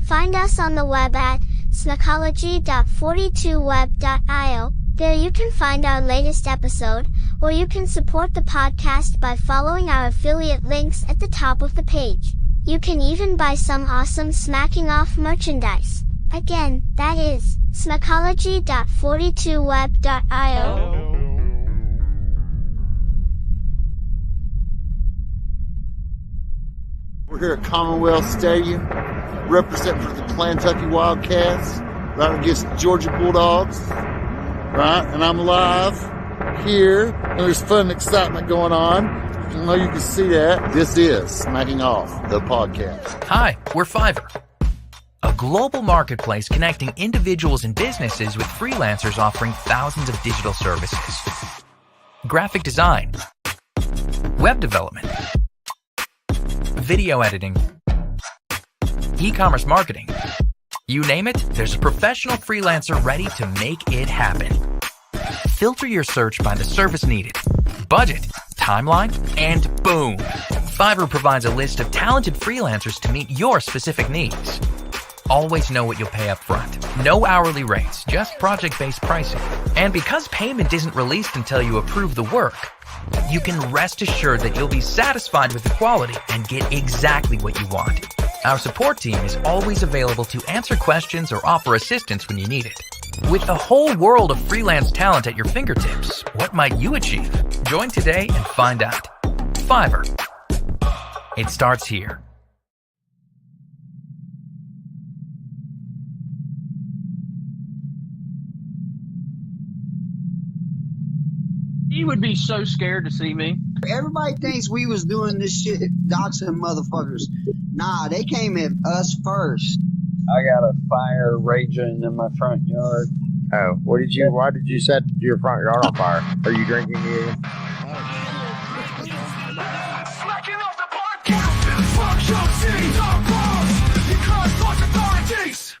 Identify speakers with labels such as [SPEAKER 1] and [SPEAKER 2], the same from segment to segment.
[SPEAKER 1] Find us on the web at smecology.42web.io. There you can find our latest episode, or you can support the podcast by following our affiliate links at the top of the page. You can even buy some awesome Smacking Off merchandise. Again, that is smecology.42web.io.
[SPEAKER 2] We're here at Commonwealth Stadium, representing for the Kentucky Wildcats, right against Georgia Bulldogs, right? And I'm live here, and there's fun and excitement going on. I know you can see that. This is Smacking Off, the podcast.
[SPEAKER 3] Hi, we're Fiverr, a global marketplace connecting individuals and businesses with freelancers offering thousands of digital services. Graphic design, web development, video editing, e-commerce marketing. You name it, there's a professional freelancer ready to make it happen. Filter your search by the service needed, budget, timeline, and boom! Fiverr provides a list of talented freelancers to meet your specific needs. Always know what you'll pay up front. No hourly rates, just project-based pricing. And because payment isn't released until you approve the work, you can rest assured that you'll be satisfied with the quality and get exactly what you want. Our support team is always available to answer questions or offer assistance when you need it. With the whole world of freelance talent at your fingertips, what might you achieve? Join today and find out. Fiverr. It starts here.
[SPEAKER 4] He would be so scared to see me.
[SPEAKER 5] Everybody thinks we was doing this shit, doxing motherfuckers. Nah, they came at us first.
[SPEAKER 6] I got a fire raging in my front yard.
[SPEAKER 7] Oh, why did you set your front yard on fire? Are you drinking again?
[SPEAKER 8] Smacking off the podcast. Fuck your team, dog balls. Because fuck authorities.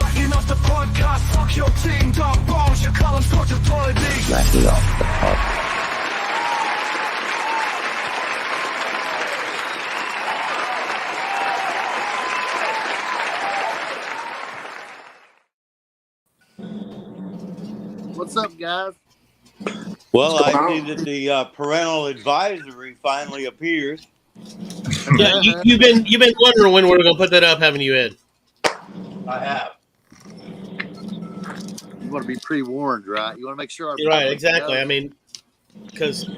[SPEAKER 8] Smacking off the podcast. Fuck your team, dog balls. You call them fuck authorities.
[SPEAKER 7] Smacking off the podcast.
[SPEAKER 2] What's up, guys?
[SPEAKER 9] Well, I see that the parental advisory finally appears.
[SPEAKER 10] Yeah, you've been wondering when we're going to put that up, haven't you, Ed?
[SPEAKER 9] I have.
[SPEAKER 2] You want to be pre-warned, right? You want to make sure.
[SPEAKER 10] Right, exactly. Because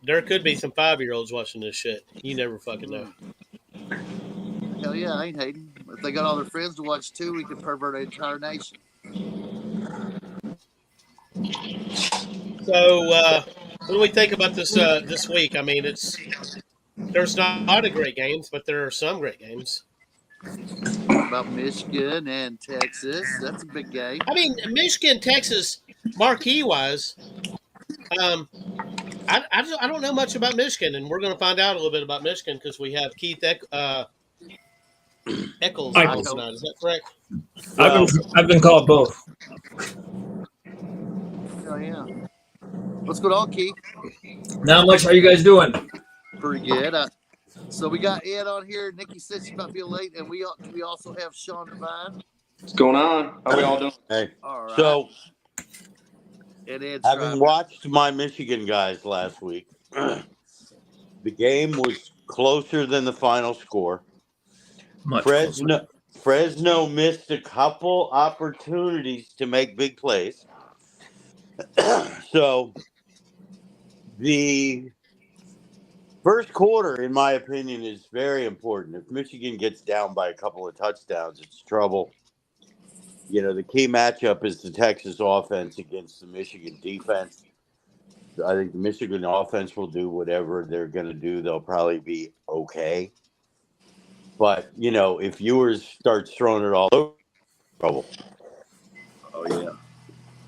[SPEAKER 10] there could be some 5-year-olds watching this shit. You never fucking know.
[SPEAKER 2] Hell yeah, I ain't hating. If they got all their friends to watch too, we can pervert an entire nation.
[SPEAKER 10] So, what do we think about this this week? There's not a great games, but there are some great games.
[SPEAKER 2] About Michigan and Texas, that's a big game.
[SPEAKER 10] Michigan, Texas, marquee-wise, I don't know much about Michigan, and we're going to find out a little bit about Michigan because we have Keith Eccles on tonight. Is that correct?
[SPEAKER 11] I've been called both.
[SPEAKER 2] Oh yeah. What's going on, Keith?
[SPEAKER 11] Not much. How you guys doing?
[SPEAKER 2] Pretty good. So we got Ed on here. Nikki said she might be late, and we also have Sean Devine.
[SPEAKER 6] What's going on? How we all doing?
[SPEAKER 9] Hey.
[SPEAKER 2] All right.
[SPEAKER 9] So,
[SPEAKER 2] and Ed's
[SPEAKER 9] having watched my Michigan guys last week, the game was closer than the final score. Fresno missed a couple opportunities to make big plays. So the first quarter, in my opinion, is very important. If Michigan gets down by a couple of touchdowns, it's trouble. The key matchup is the Texas offense against the Michigan defense. I think the Michigan offense will do whatever they're going to do. They'll probably be okay. But, if Ewers starts throwing it all over, trouble.
[SPEAKER 2] Oh, yeah.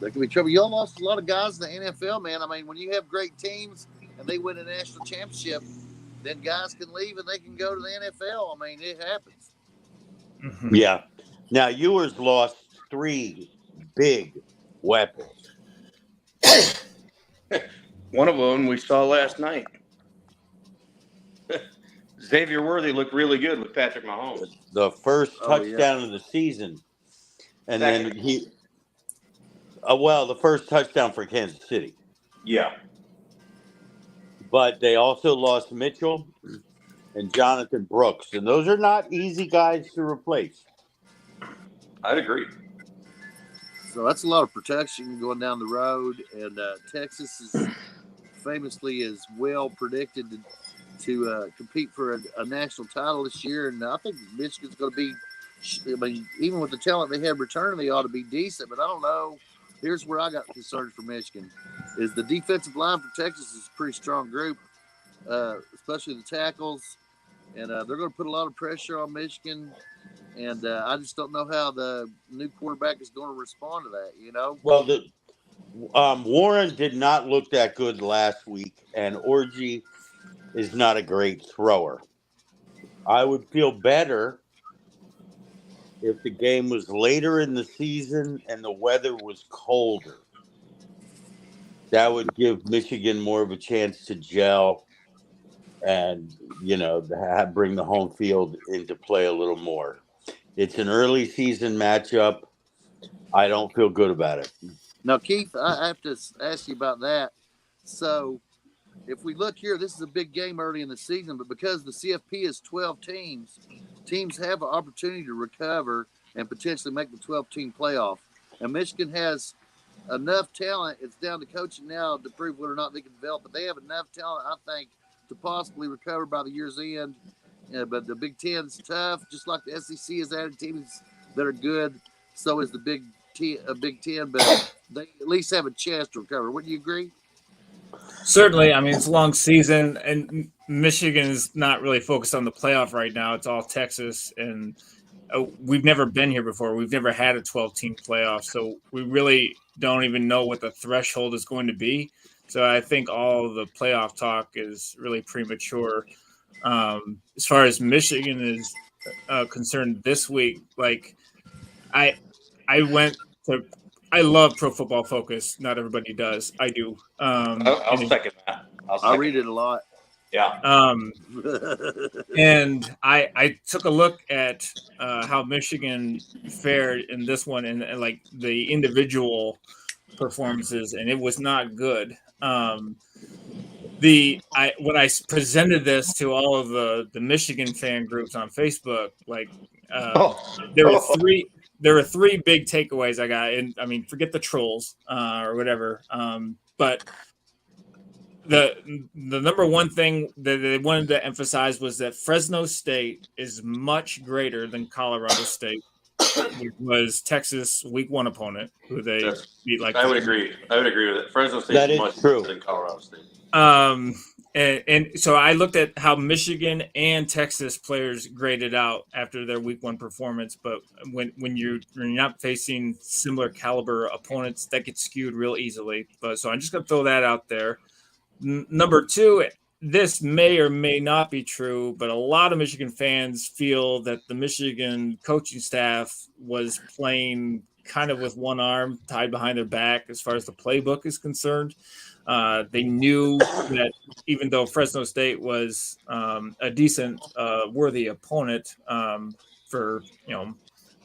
[SPEAKER 2] There could be trouble. You all lost a lot of guys in the NFL, man. When you have great teams and they win a national championship, then guys can leave and they can go to the NFL. It happens.
[SPEAKER 9] Mm-hmm. Yeah. Now, Ewers lost 3 big weapons.
[SPEAKER 6] One of them we saw last night.
[SPEAKER 12] Xavier Worthy looked really good with Patrick Mahomes.
[SPEAKER 9] The first
[SPEAKER 5] Oh, yeah.
[SPEAKER 9] touchdown of the season. And
[SPEAKER 12] Second.
[SPEAKER 9] then the first touchdown for Kansas City.
[SPEAKER 12] Yeah.
[SPEAKER 9] But they also lost Mitchell and Jonathan Brooks. And those are not easy guys to replace.
[SPEAKER 12] I'd agree.
[SPEAKER 13] So that's a lot of protection going down the road. And Texas is famously as well predicted to compete for a national title this year. And I think Michigan's going to be, I mean, even with the talent they have returning, they ought to be decent. But I don't know. Here's where I got concerns for Michigan is the defensive line for Texas is a pretty strong group, especially the tackles. And they're going to put a lot of pressure on Michigan. And I just don't know how the new quarterback is going to respond to that, you know?
[SPEAKER 9] Well, Warren did not look that good last week, and Orji is not a great thrower. I would feel better if the game was later in the season and the weather was colder. That would give Michigan more of a chance to gel and, bring the home field into play a little more. It's an early season matchup. I don't feel good about it.
[SPEAKER 13] Now, Keith, I have to ask you about that. So, if we look here, this is a big game early in the season, but because the CFP is 12 teams, teams have an opportunity to recover and potentially make the 12-team playoff. And Michigan has enough talent. It's down to coaching now to prove whether or not they can develop, but they have enough talent, I think, to possibly recover by the year's end. But the Big Ten's tough, just like the SEC has added teams that are good. So is the Big Ten, but they at least have a chance to recover. Wouldn't you agree?
[SPEAKER 11] Certainly. I mean, it's a long season, and Michigan is not really focused on the playoff right now. It's all Texas, and we've never been here before. We've never had a 12-team playoff, so we really don't even know what the threshold is going to be. So I think all the playoff talk is really premature. As far as Michigan is concerned this week, like I love Pro Football Focus. Not everybody does. I do.
[SPEAKER 12] I'll second that.
[SPEAKER 13] I read it a lot.
[SPEAKER 12] Yeah.
[SPEAKER 11] And I took a look at how Michigan fared in this one and like the individual performances, and it was not good. When I presented this to all of the Michigan fan groups on Facebook, like there were three big takeaways I got. And I mean, forget the trolls or whatever. But the number one thing that they wanted to emphasize was that Fresno State is much greater than Colorado State, which was Texas week 1 opponent, who they beat like.
[SPEAKER 12] I would agree with it. Fresno State is much better than Colorado State.
[SPEAKER 11] And so I looked at how Michigan and Texas players graded out after their week 1 performance, but when you're not facing similar caliber opponents, that gets skewed real easily. But so I'm just gonna throw that out there. Number 2, this may or may not be true, but a lot of Michigan fans feel that the Michigan coaching staff was playing kind of with one arm tied behind their back as far as the playbook is concerned. They knew that even though Fresno State was a decent, worthy opponent for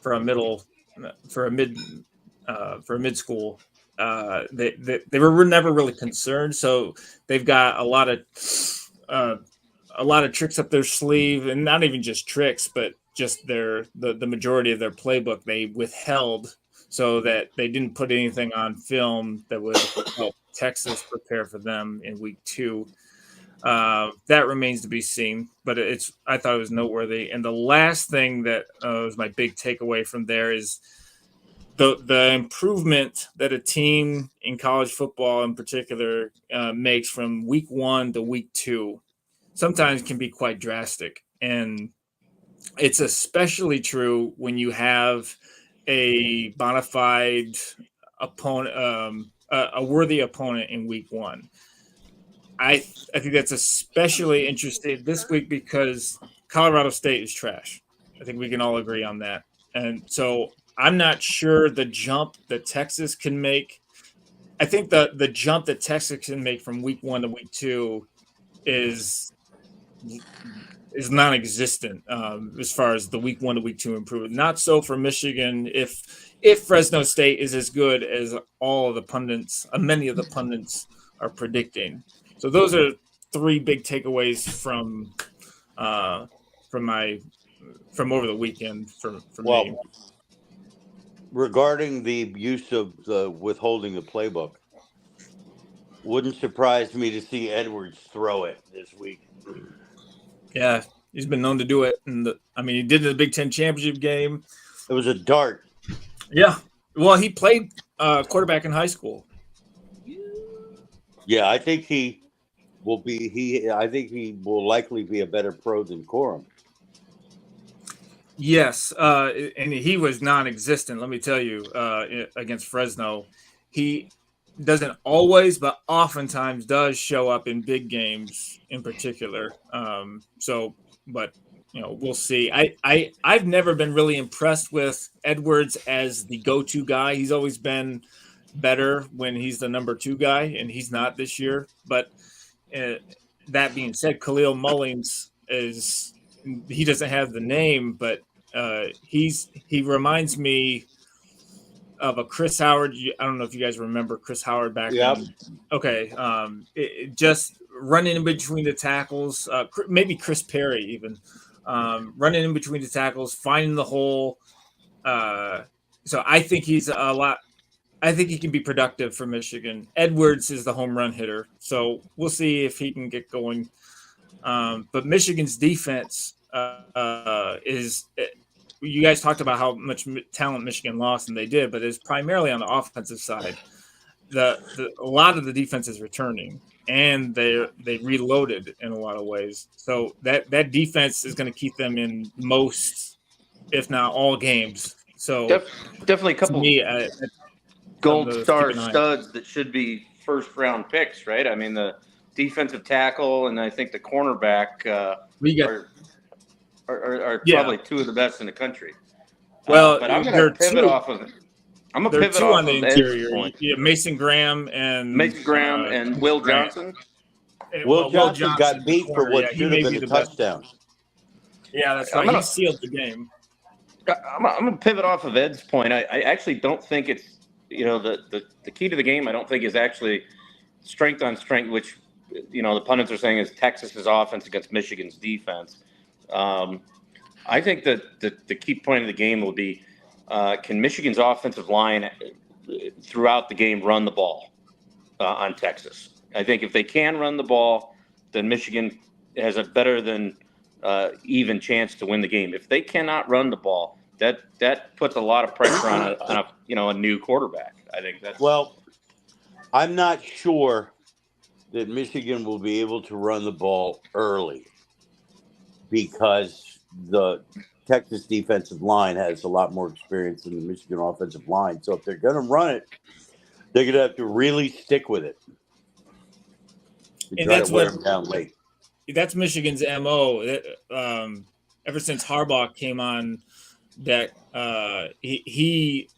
[SPEAKER 11] a mid school, they were never really concerned. So they've got a lot of tricks up their sleeve, and not even just tricks, but just the majority of their playbook they withheld so that they didn't put anything on film that would help Texas prepare for them in week 2. That remains to be seen, but I thought it was noteworthy. And the last thing that was my big takeaway from there is the improvement that a team in college football in particular makes from week 1 to week 2 sometimes can be quite drastic. And it's especially true when you have a bona fide opponent, a worthy opponent in week 1. I think that's especially interesting this week because Colorado State is trash. I think we can all agree on that. And so I'm not sure the jump that Texas can make. I think the jump that Texas can make from week 1 to week 2 is is non-existent as far as the week 1 to week 2 improvement. Not so for Michigan. If Fresno State is as good as all of the pundits, many of the pundits are predicting. So those are 3 big takeaways from over the weekend for me.
[SPEAKER 9] Regarding the use of the withholding the playbook, wouldn't surprise me to see Edwards throw it this week.
[SPEAKER 11] Yeah, he's been known to do it. He did it in the Big Ten championship game.
[SPEAKER 9] It was a dart.
[SPEAKER 11] Yeah. Well, he played quarterback in high school.
[SPEAKER 9] Yeah, I think he will likely be a better pro than Corum.
[SPEAKER 11] Yes, and he was non-existent. Let me tell you, against Fresno, he doesn't always, but oftentimes does show up in big games in particular. But we'll see. I've never been really impressed with Edwards as the go-to guy. He's always been better when he's the number 2 guy, and he's not this year. But that being said, Khalil Mullins he doesn't have the name, but he reminds me of a Chris Howard. I don't know if you guys remember Chris Howard back then. Okay. Just running in between the tackles, maybe Chris Perry even, running in between the tackles, finding the hole. So I think I think he can be productive for Michigan. Edwards is the home run hitter, so we'll see if he can get going. But Michigan's defense is. You guys talked about how much talent Michigan lost, and they did, but it's primarily on the offensive side. A lot of the defense is returning, and they reloaded in a lot of ways. So that defense is going to keep them in most, if not all, games. So
[SPEAKER 12] definitely a couple gold star studs that should be first round picks, right? I mean, the defensive tackle and I think the cornerback are probably 2 of the best in the country.
[SPEAKER 11] Well,
[SPEAKER 12] but I'm going to pivot off of it. I'm going to pivot off
[SPEAKER 11] on the interior. Yeah, Mason Graham and
[SPEAKER 12] Will Johnson.
[SPEAKER 9] Will Johnson got beat for what should have been a touchdown.
[SPEAKER 11] Yeah, that's right. He sealed the game.
[SPEAKER 12] I'm going to pivot off of Ed's point. I actually don't think it's the key to the game. I don't think is actually strength on strength, which the pundits are saying is Texas's offense against Michigan's defense. I think that the key point of the game will be can Michigan's offensive line throughout the game run the ball on Texas? I think if they can run the ball, then Michigan has a better than even chance to win the game. If they cannot run the ball, that puts a lot of pressure on a new quarterback. I think that's
[SPEAKER 9] I'm not sure that Michigan will be able to run the ball early because the Texas defensive line has a lot more experience than the Michigan offensive line. So if they're going to run it, they're going to have to really stick with it.
[SPEAKER 11] And that's wear them down late. That's Michigan's MO. Ever since Harbaugh came on deck, he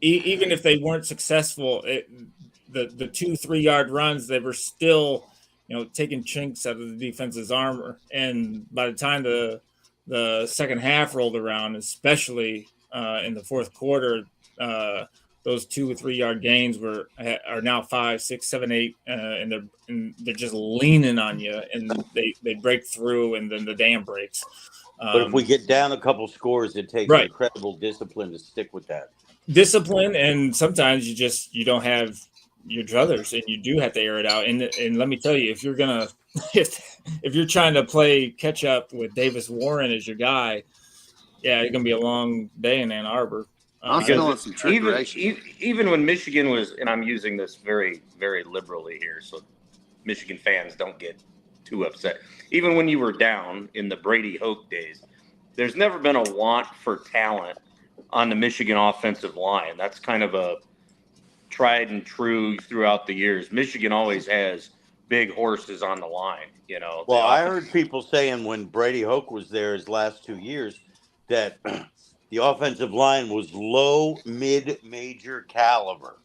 [SPEAKER 11] even if they weren't successful, the 2-3 yard runs, they were still taking chinks out of the defense's armor. And by the time the second half rolled around, especially in the fourth quarter, those 2 or 3 yard gains are now 5, 6, 7, 8, and they're just leaning on you, and they break through, and then the dam breaks.
[SPEAKER 9] But if we get down a couple scores, it takes incredible discipline to stick with that.
[SPEAKER 11] Discipline, and sometimes you don't have your druthers, and you do have to air it out. And let me tell you, if you're trying to play catch up with Davis Warren as your guy, it's gonna be a long day in Ann Arbor.
[SPEAKER 12] I'm feeling some trickeration. Even when Michigan was, and I'm using this very, very liberally here, so Michigan fans don't get too upset. Even when you were down in the Brady Hoke days, there's never been a want for talent on the Michigan offensive line. That's kind of a tried and true throughout the years. Michigan always has big horses on the line,
[SPEAKER 9] Well, I heard people saying when Brady Hoke was there his last 2 years that the offensive line was low, mid-major caliber.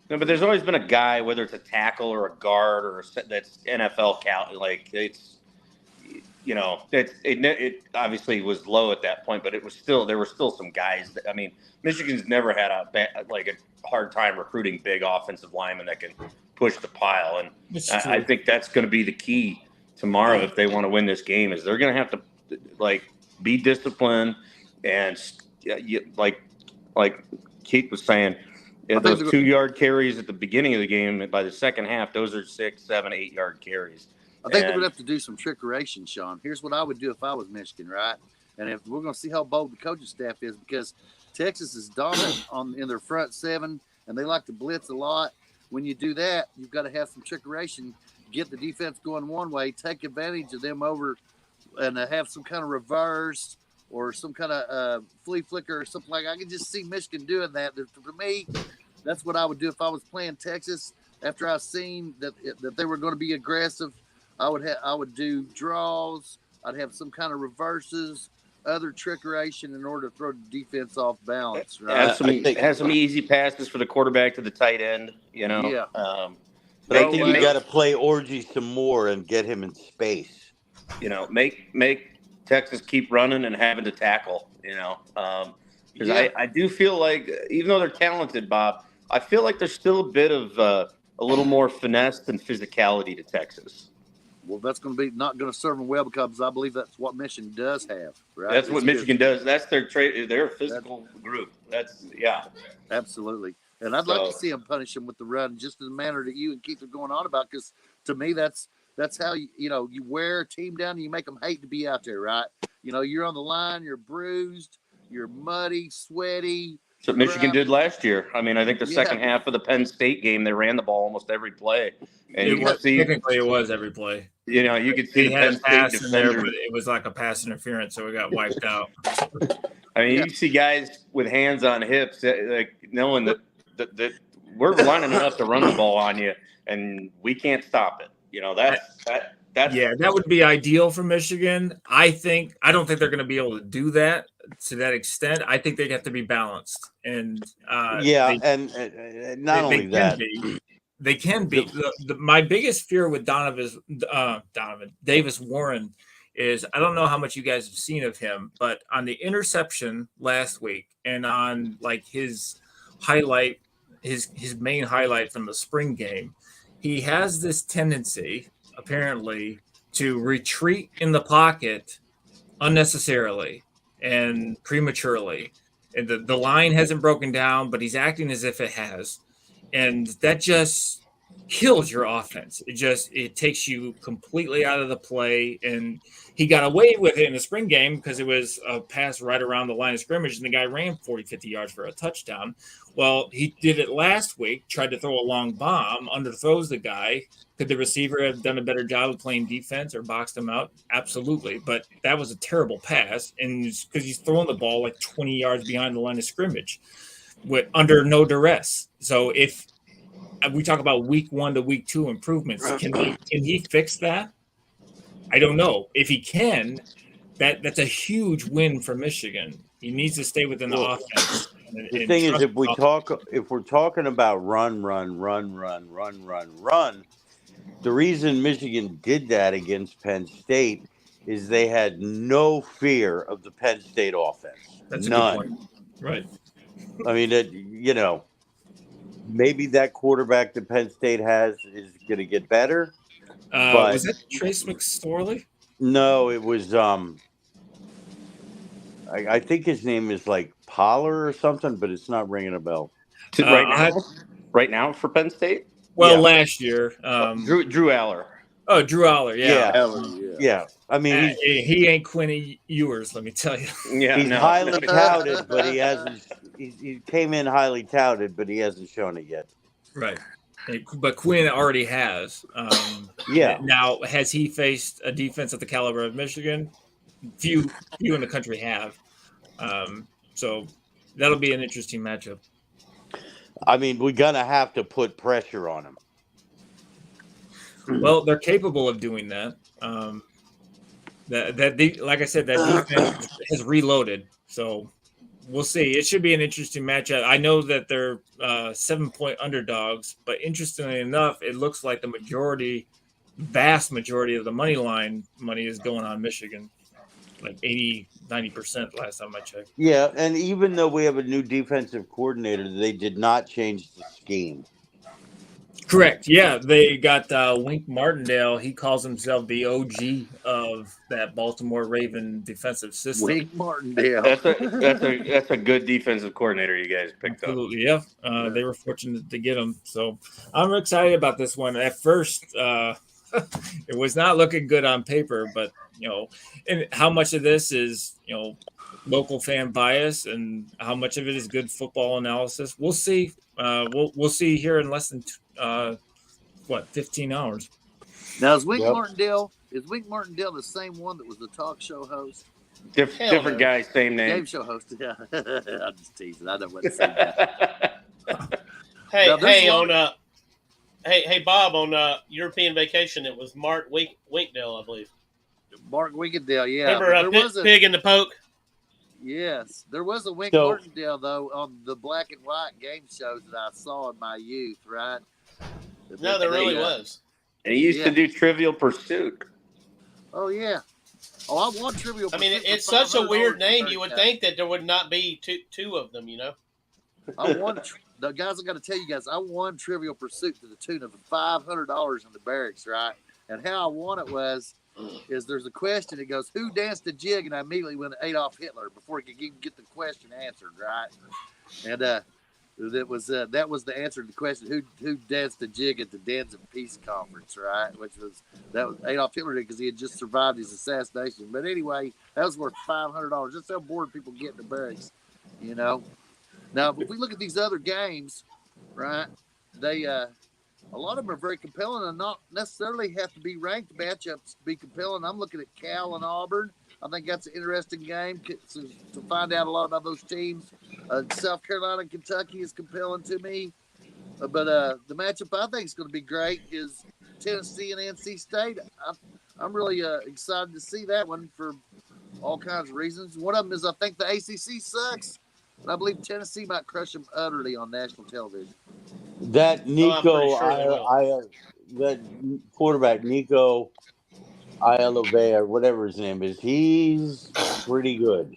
[SPEAKER 12] No, but there's always been a guy, whether it's a tackle or a guard or that's NFL it obviously was low at that point, but there were still some guys that, I mean, Michigan's never had a hard time recruiting big offensive linemen that can push the pile. And I think that's going to be the key tomorrow if they want to win this game, is they're going to have to be disciplined and like Keith was saying, those 2-yard carries at the beginning of the game, by the second half, those are 6, 7, 8-yard carries.
[SPEAKER 13] I think they're going to have to do some trickeration, Sean. Here's what I would do if I was Michigan, right? And if we're going to see how bold the coaching staff is, because Texas is dominant in their front seven, and they like to blitz a lot. When you do that, you've got to have some trickeration, get the defense going one way, take advantage of them over, and have some kind of reverse or some kind of flea flicker or something like that. I can just see Michigan doing that. For me, that's what I would do if I was playing Texas. After I've seen that they were going to be aggressive, I would do draws. I'd have some kind of reverses, other trickeration in order to throw the defense off balance. Right?
[SPEAKER 12] Have some easy passes for the quarterback to the tight end.
[SPEAKER 13] Yeah.
[SPEAKER 9] But I think you got to play Orgy some more and get him in space.
[SPEAKER 12] Make Texas keep running and having to tackle. Because I do feel like, even though they're talented, Bob, I feel like there's still a bit of a little more finesse and physicality to Texas.
[SPEAKER 13] Well, that's going to be not going to serve them well, because I believe that's what Michigan does have. Right?
[SPEAKER 12] That's what Michigan does. That's their trade. They're a physical group.
[SPEAKER 13] Absolutely. And I'd like to see them punish them with the run, just in the manner that you and Keith are going on about. Because to me, that's how you wear a team down and you make them hate to be out there, right? You're on the line, you're bruised, you're muddy, sweaty.
[SPEAKER 12] That's what Michigan did last year. I mean, I think the second half of the Penn State game, they ran the ball almost every play. And
[SPEAKER 11] technically, it was every play.
[SPEAKER 12] You could see
[SPEAKER 11] he had a pass in there, but it was like a pass interference, so it got wiped out.
[SPEAKER 12] I mean, you see guys with hands on hips, knowing that we're lining enough to run the ball on you, and we can't stop it. That
[SPEAKER 11] would be ideal for Michigan. I don't think they're going to be able to do that to that extent. I think they have to be balanced, and
[SPEAKER 9] not only that.
[SPEAKER 11] They can be. My biggest fear with Davis Warren is, I don't know how much you guys have seen of him, but on the interception last week and on his highlight, his main highlight from the spring game, he has this tendency apparently to retreat in the pocket unnecessarily and prematurely. And the line hasn't broken down, but he's acting as if it has. And that just kills your offense. It takes you completely out of the play. And he got away with it in the spring game because it was a pass right around the line of scrimmage, and the guy ran 40, 50 yards for a touchdown. Well, he did it last week, tried to throw a long bomb, underthrows the guy. Could the receiver have done a better job of playing defense or boxed him out? Absolutely. But that was a terrible pass, and because he's throwing the ball 20 yards behind the line of scrimmage under no duress. So if we talk about week 1 to week 2 improvements, can he fix that? I don't know. If he can, that's a huge win for Michigan. He needs to stay within the offense.
[SPEAKER 9] The thing is, if we're talking about run, the reason Michigan did that against Penn State is they had no fear of the Penn State offense.
[SPEAKER 11] That's
[SPEAKER 9] none.
[SPEAKER 11] A good point. Right.
[SPEAKER 9] I mean, maybe that quarterback that Penn State has is going to get better. But
[SPEAKER 11] was that Trace McSorley?
[SPEAKER 9] No, it was. I think his name is Poller or something, but it's not ringing a bell.
[SPEAKER 12] Right now for Penn State.
[SPEAKER 11] Well, last year,
[SPEAKER 12] Drew Aller.
[SPEAKER 11] Oh, Drew Aller,
[SPEAKER 9] yeah. I mean,
[SPEAKER 11] he ain't Quinn Ewers, let me tell you.
[SPEAKER 12] Yeah,
[SPEAKER 9] he's highly touted, but he hasn't. He came in highly touted, but he hasn't shown it yet.
[SPEAKER 11] Right, but Quinn already has. Now, has he faced a defense at the caliber of Michigan? Few in the country have. So that'll be an interesting matchup.
[SPEAKER 9] I mean, we're gonna have to put pressure on him.
[SPEAKER 11] Well, they're capable of doing that. Like I said, that defense has reloaded. So we'll see. It should be an interesting matchup. I know that they're 7-point underdogs, but interestingly enough, it looks like the majority vast majority of the money line money is going on Michigan, like 80-90% last time I checked.
[SPEAKER 9] Yeah, and even though we have a new defensive coordinator, they did not change the scheme.
[SPEAKER 11] Correct. Yeah, they got Wink Martindale. He calls himself the OG of that Baltimore Raven defensive system.
[SPEAKER 13] Wink Martindale.
[SPEAKER 12] That's a good defensive coordinator you guys picked
[SPEAKER 11] Absolutely, yeah. They were fortunate to get him. So I'm excited about this one. At first, it was not looking good on paper, but and how much of this is local fan bias, and how much of it is good football analysis? We'll see. We'll see here in less than 15 hours.
[SPEAKER 13] Now is Wink Martindale the same one that was the talk show host?
[SPEAKER 12] Different guy, same name.
[SPEAKER 13] Game show host. Yeah, I'm just teasing. I don't want to say that.
[SPEAKER 10] Hey, Bob, on European vacation, it was Mark Winkdale, I believe.
[SPEAKER 13] Mark Winkdale, yeah.
[SPEAKER 10] Remember Pig in the Poke?
[SPEAKER 13] Yes, there was a Wink Martindale though on the black and white game shows that I saw in my youth, right?
[SPEAKER 10] No, there really was.
[SPEAKER 12] And he used to do Trivial Pursuit.
[SPEAKER 13] Oh yeah. Oh, I want Trivial Pursuit.
[SPEAKER 10] I mean, it's such a weird name. You would think that there would not be two of them,
[SPEAKER 13] I won. The guys, I got to tell you guys, I won Trivial Pursuit to the tune of $500 in the barracks, right? And how I won it is there's a question that goes, "Who danced the jig?" And I immediately went to Adolf Hitler before he could even get the question answered, right? And that was the answer to the question: Who danced the jig at the Danzig Peace Conference, right? That was Adolf Hitler because he had just survived his assassination. But anyway, that was worth $500. That's how bored people get in the barracks, Now, if we look at these other games, right? They a lot of them are very compelling and not necessarily have to be ranked matchups to be compelling. I'm looking at Cal and Auburn. I think that's an interesting game to find out a lot about those teams. South Carolina and Kentucky is compelling to me. But the matchup I think is going to be great is Tennessee and NC State. I'm really excited to see that one for all kinds of reasons. One of them is I think the ACC sucks. And I believe Tennessee might crush them utterly on national television.
[SPEAKER 9] That that quarterback, Nico Ialvea, whatever his name is, he's pretty good.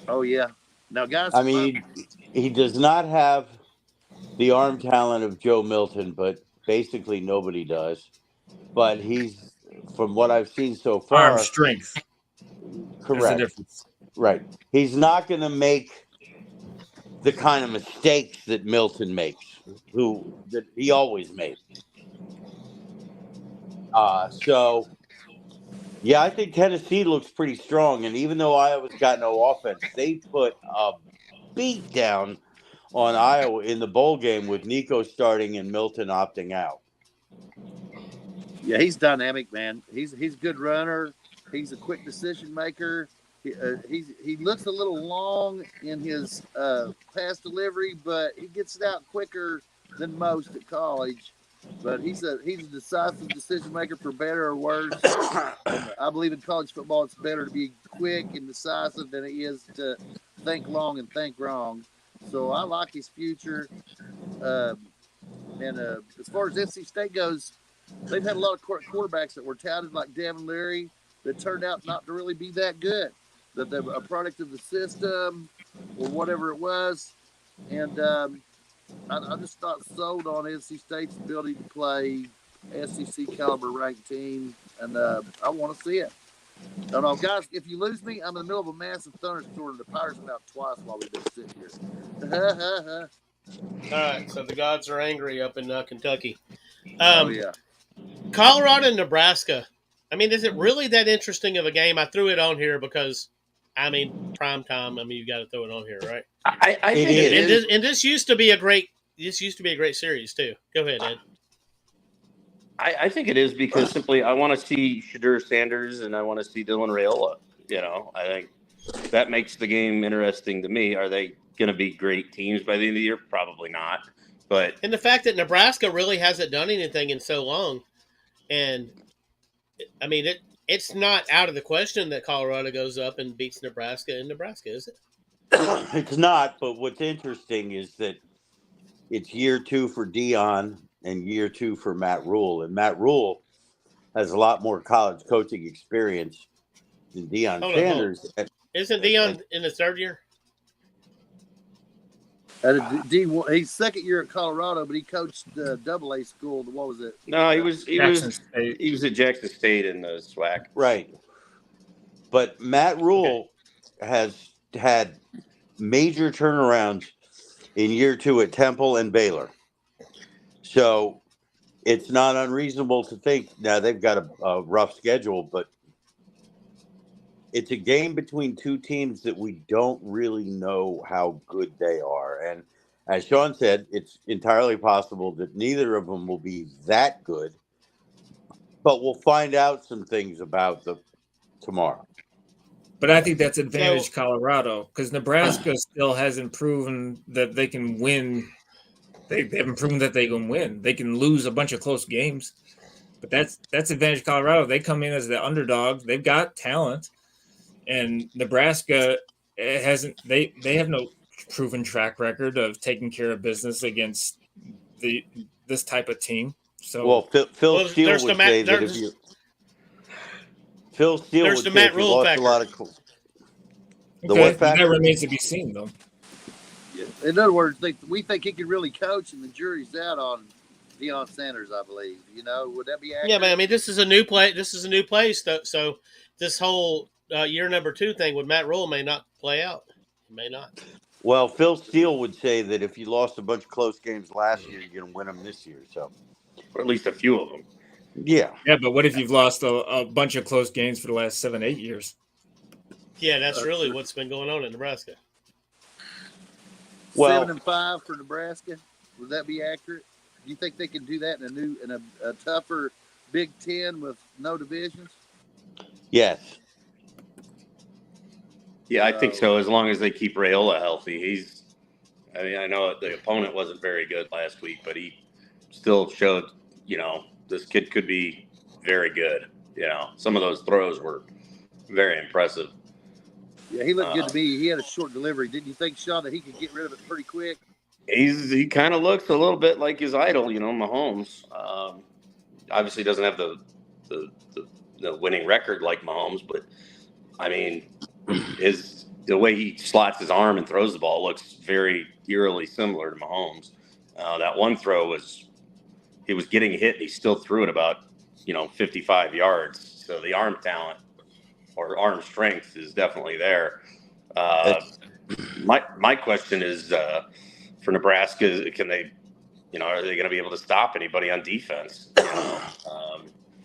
[SPEAKER 13] Oh, yeah. Now, guys.
[SPEAKER 9] I mean, he does not have the arm talent of Joe Milton, but basically nobody does. But he's, from what I've seen so far,
[SPEAKER 11] arm strength.
[SPEAKER 9] Correct. Right. He's not going to make the kind of mistakes that Milton makes, that he always made. So, yeah, I think Tennessee looks pretty strong. And even though Iowa's got no offense, they put a beat down on Iowa in the bowl game with Nico starting and Milton opting out.
[SPEAKER 13] Yeah, he's dynamic, man. He's a good runner. He's a quick decision maker. He looks a little long in his pass delivery, but he gets it out quicker than most at college. But he's a decisive decision maker for better or worse. I believe in college football, it's better to be quick and decisive than it is to think long and think wrong. So I like his future. And as far as NC State goes, they've had a lot of quarterbacks that were touted like Devin Leary that turned out not to really be that good. That they were a product of the system or whatever it was. And I'm just not sold on NC State's ability to play SEC caliber ranked team. And I want to see it. I don't know, guys, if you lose me, I'm in the middle of a massive thunderstorm. The power's been out twice while we've been sitting here.
[SPEAKER 10] All right, so the gods are angry up in Kentucky.
[SPEAKER 13] Oh, yeah.
[SPEAKER 10] Colorado and Nebraska. I mean, is it really that interesting of a game? I threw it on here because, I mean, prime time. I mean, you got to throw it on here, right?
[SPEAKER 12] I think it is.
[SPEAKER 10] And this used to be a great. This used to be a great series too. Go ahead, Ed.
[SPEAKER 12] I think it is because simply I want to see Shadur Sanders and I want to see Dylan Raiola. I think that makes the game interesting to me. Are they going to be great teams by the end of the year? Probably not. But
[SPEAKER 10] and the fact that Nebraska really hasn't done anything in so long, and I mean it's not out of the question that Colorado goes up and beats Nebraska in Nebraska, is it?
[SPEAKER 9] It's not. But what's interesting is that it's year 2 for Dion. and year 2 for Matt Rule. And Matt Rule has a lot more college coaching experience than Deion Sanders.
[SPEAKER 10] Isn't Deion in his 3rd year?
[SPEAKER 13] He's 2nd year at Colorado, but he coached AA school. What was it?
[SPEAKER 12] No, he was at Jackson State in the SWAC.
[SPEAKER 9] Right. But Matt Rule has had major turnarounds in year 2 at Temple and Baylor. So it's not unreasonable to think, now they've got a rough schedule, but it's a game between 2 teams that we don't really know how good they are. And as Sean said, it's entirely possible that neither of them will be that good, but we'll find out some things about them tomorrow.
[SPEAKER 11] But I think that's advantage Colorado, because Nebraska still hasn't proven that they can win. They haven't proven that they can win. They can lose a bunch of close games, but that's advantage Colorado. They come in as the underdog. They've got talent, and Nebraska hasn't. They have no proven track record of taking care of business against this type of team. So,
[SPEAKER 9] Phil Steele would say that if you. Phil Steele would say if you lost a lot of.
[SPEAKER 11] That remains to be seen, though.
[SPEAKER 13] In other words, we think he can really coach, and the jury's out on Deion Sanders, I believe. Would that be accurate?
[SPEAKER 10] Yeah, man. I mean, this is a new place. So this whole year number 2 thing with Matt Rule may not play out. It may not.
[SPEAKER 9] Well, Phil Steele would say that if you lost a bunch of close games last year, you're going to win them this year. So,
[SPEAKER 12] or at least a few of them.
[SPEAKER 9] Yeah.
[SPEAKER 11] Yeah, but what if you've lost a bunch of close games for the last 7-8 years?
[SPEAKER 10] Yeah, that's really what's been going on in Nebraska.
[SPEAKER 13] 7-5 for Nebraska. Would that be accurate? Do you think they can do that in a tougher Big Ten with no divisions?
[SPEAKER 9] Yes.
[SPEAKER 12] Yeah, I think so. As long as they keep Raiola healthy, I know the opponent wasn't very good last week, but he still showed, this kid could be very good. Some of those throws were very impressive.
[SPEAKER 13] Yeah, he looked good to me. He had a short delivery. Didn't you think, Sean, that he could get rid of it pretty quick?
[SPEAKER 12] He kind of looks a little bit like his idol, Mahomes. Obviously doesn't have the winning record like Mahomes, but I mean, the way he slots his arm and throws the ball looks very eerily similar to Mahomes. That one throw he was getting hit, and he still threw it about 55 yards. So the arm talent or arm strength is definitely there. My question is for Nebraska, can they, are they going to be able to stop anybody on defense?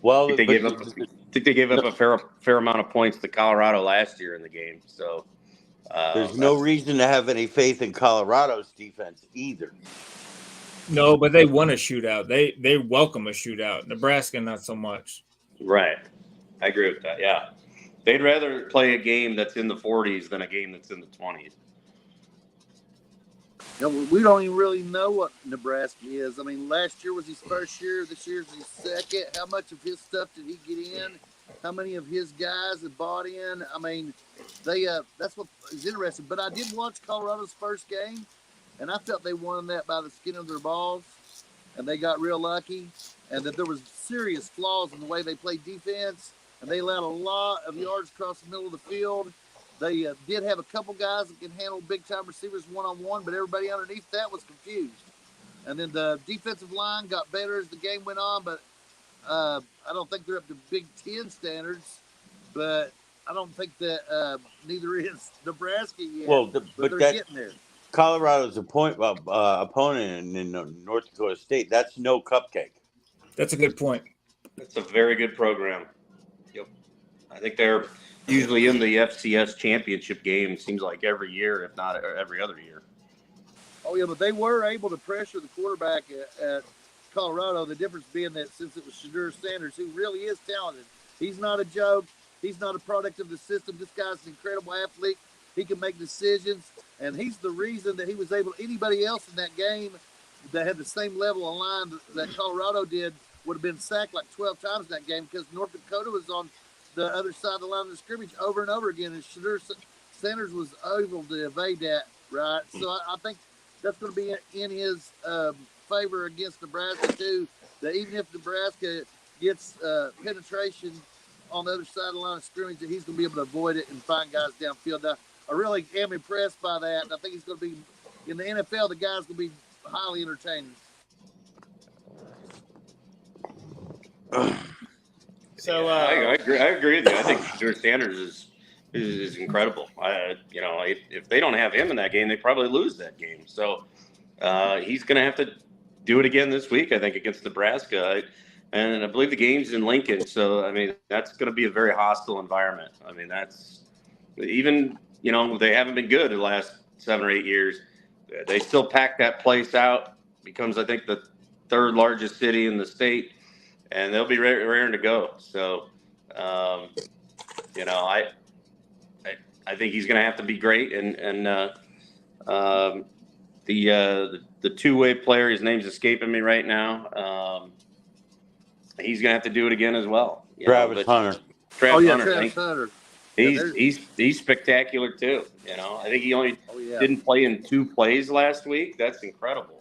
[SPEAKER 9] Well,
[SPEAKER 12] I think they gave up a fair amount of points to Colorado last year in the game. So
[SPEAKER 9] there's no reason to have any faith in Colorado's defense either.
[SPEAKER 11] No, but they won a shootout. They welcome a shootout. Nebraska, not so much.
[SPEAKER 12] Right. I agree with that. Yeah. They'd rather play a game that's in the 40s than a game that's in the 20s.
[SPEAKER 13] We don't even really know what Nebraska is. I mean, last year was his first year. This year's his second. How much of his stuff did he get in? How many of his guys have bought in? I mean, that's what is interesting. But I did watch Colorado's first game, and I felt they won that by the skin of their balls, and they got real lucky, and that there was serious flaws in the way they played defense, and they allowed a lot of yards across the middle of the field. They did have a couple guys that can handle big-time receivers one-on-one, but everybody underneath that was confused. And then the defensive line got better as the game went on, but I don't think they're up to Big Ten standards. But I don't think that neither is Nebraska yet.
[SPEAKER 9] Well,
[SPEAKER 13] but they're getting there.
[SPEAKER 9] Colorado's opponent in North Dakota State, that's no cupcake.
[SPEAKER 11] That's a good point.
[SPEAKER 12] It's a very good program. Yep. I think they're usually in the FCS championship game, seems like every year, if not every other year.
[SPEAKER 13] Oh, yeah, but they were able to pressure the quarterback at Colorado. The difference being that since it was Shadur Sanders, who really is talented, he's not a joke. He's not a product of the system. This guy's an incredible athlete. He can make decisions, and he's the reason that he was able – anybody else in that game that had the same level of line that Colorado did would have been sacked like 12 times in that game because North Dakota was on the other side of the line of the scrimmage over and over again, and Shadur Sanders was able to evade that, right? So I think that's going to be in his favor against Nebraska too. That even if Nebraska gets penetration on the other side of the line of scrimmage, that he's going to be able to avoid it and find guys downfield. Now, I really am impressed by that, and I think he's going to be in the NFL. The guy's going to be highly entertaining.
[SPEAKER 10] So
[SPEAKER 12] I agree. I agree with you. I think Drew Sanders is incredible. If they don't have him in that game, they probably lose that game. So he's going to have to do it again this week, I think, against Nebraska. And I believe the game's in Lincoln. So, I mean, that's going to be a very hostile environment. I mean, that's even, they haven't been good the last 7 or 8 years. They still pack that place out. Becomes, I think, the third largest city in the state. And they'll be raring to go. So, I think he's going to have to be great. And the two-way player, his name's escaping me right now. He's going to have to do it again as well.
[SPEAKER 9] Travis Hunter.
[SPEAKER 12] Travis
[SPEAKER 13] Hunter.
[SPEAKER 12] He's spectacular too. I think he only didn't play in 2 plays last week. That's incredible.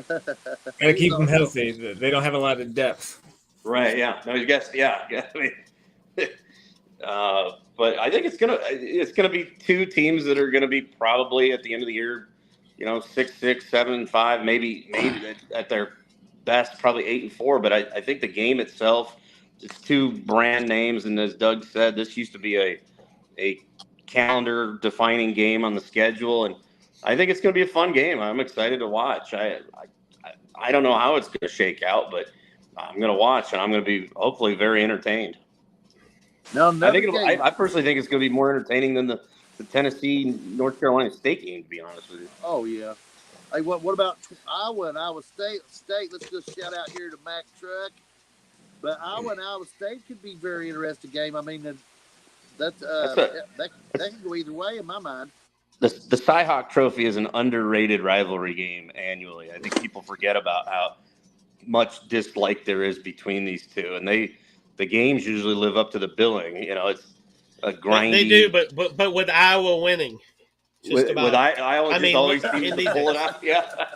[SPEAKER 11] Gotta keep them healthy. They don't have a lot of depth.
[SPEAKER 12] Right. Yeah. No. I mean, but I think it's gonna be 2 teams that are gonna be probably at the end of the year, 6-6, 7-5, maybe at their best probably 8-4. But I think the game itself, it's 2 brand names, and as Doug said, this used to be a calendar defining game on the schedule, and I think it's going to be a fun game. I'm excited to watch. I don't know how it's going to shake out, but I'm going to watch, and I'm going to be hopefully very entertained. I personally think it's going to be more entertaining than the Tennessee North Carolina State game, to be honest with you.
[SPEAKER 13] Oh yeah. Hey, what about Iowa and Iowa State? Let's just shout out here to Mac Truck. But Iowa and Iowa State could be a very interesting game. I mean, that can go either way in my mind.
[SPEAKER 12] The Cyhawk Trophy is an underrated rivalry game annually. I think people forget about how much dislike there is between these two, and the games usually live up to the billing. It's a grindy.
[SPEAKER 10] They do, but with Iowa winning,
[SPEAKER 12] Iowa always seems to pull it out. Yeah.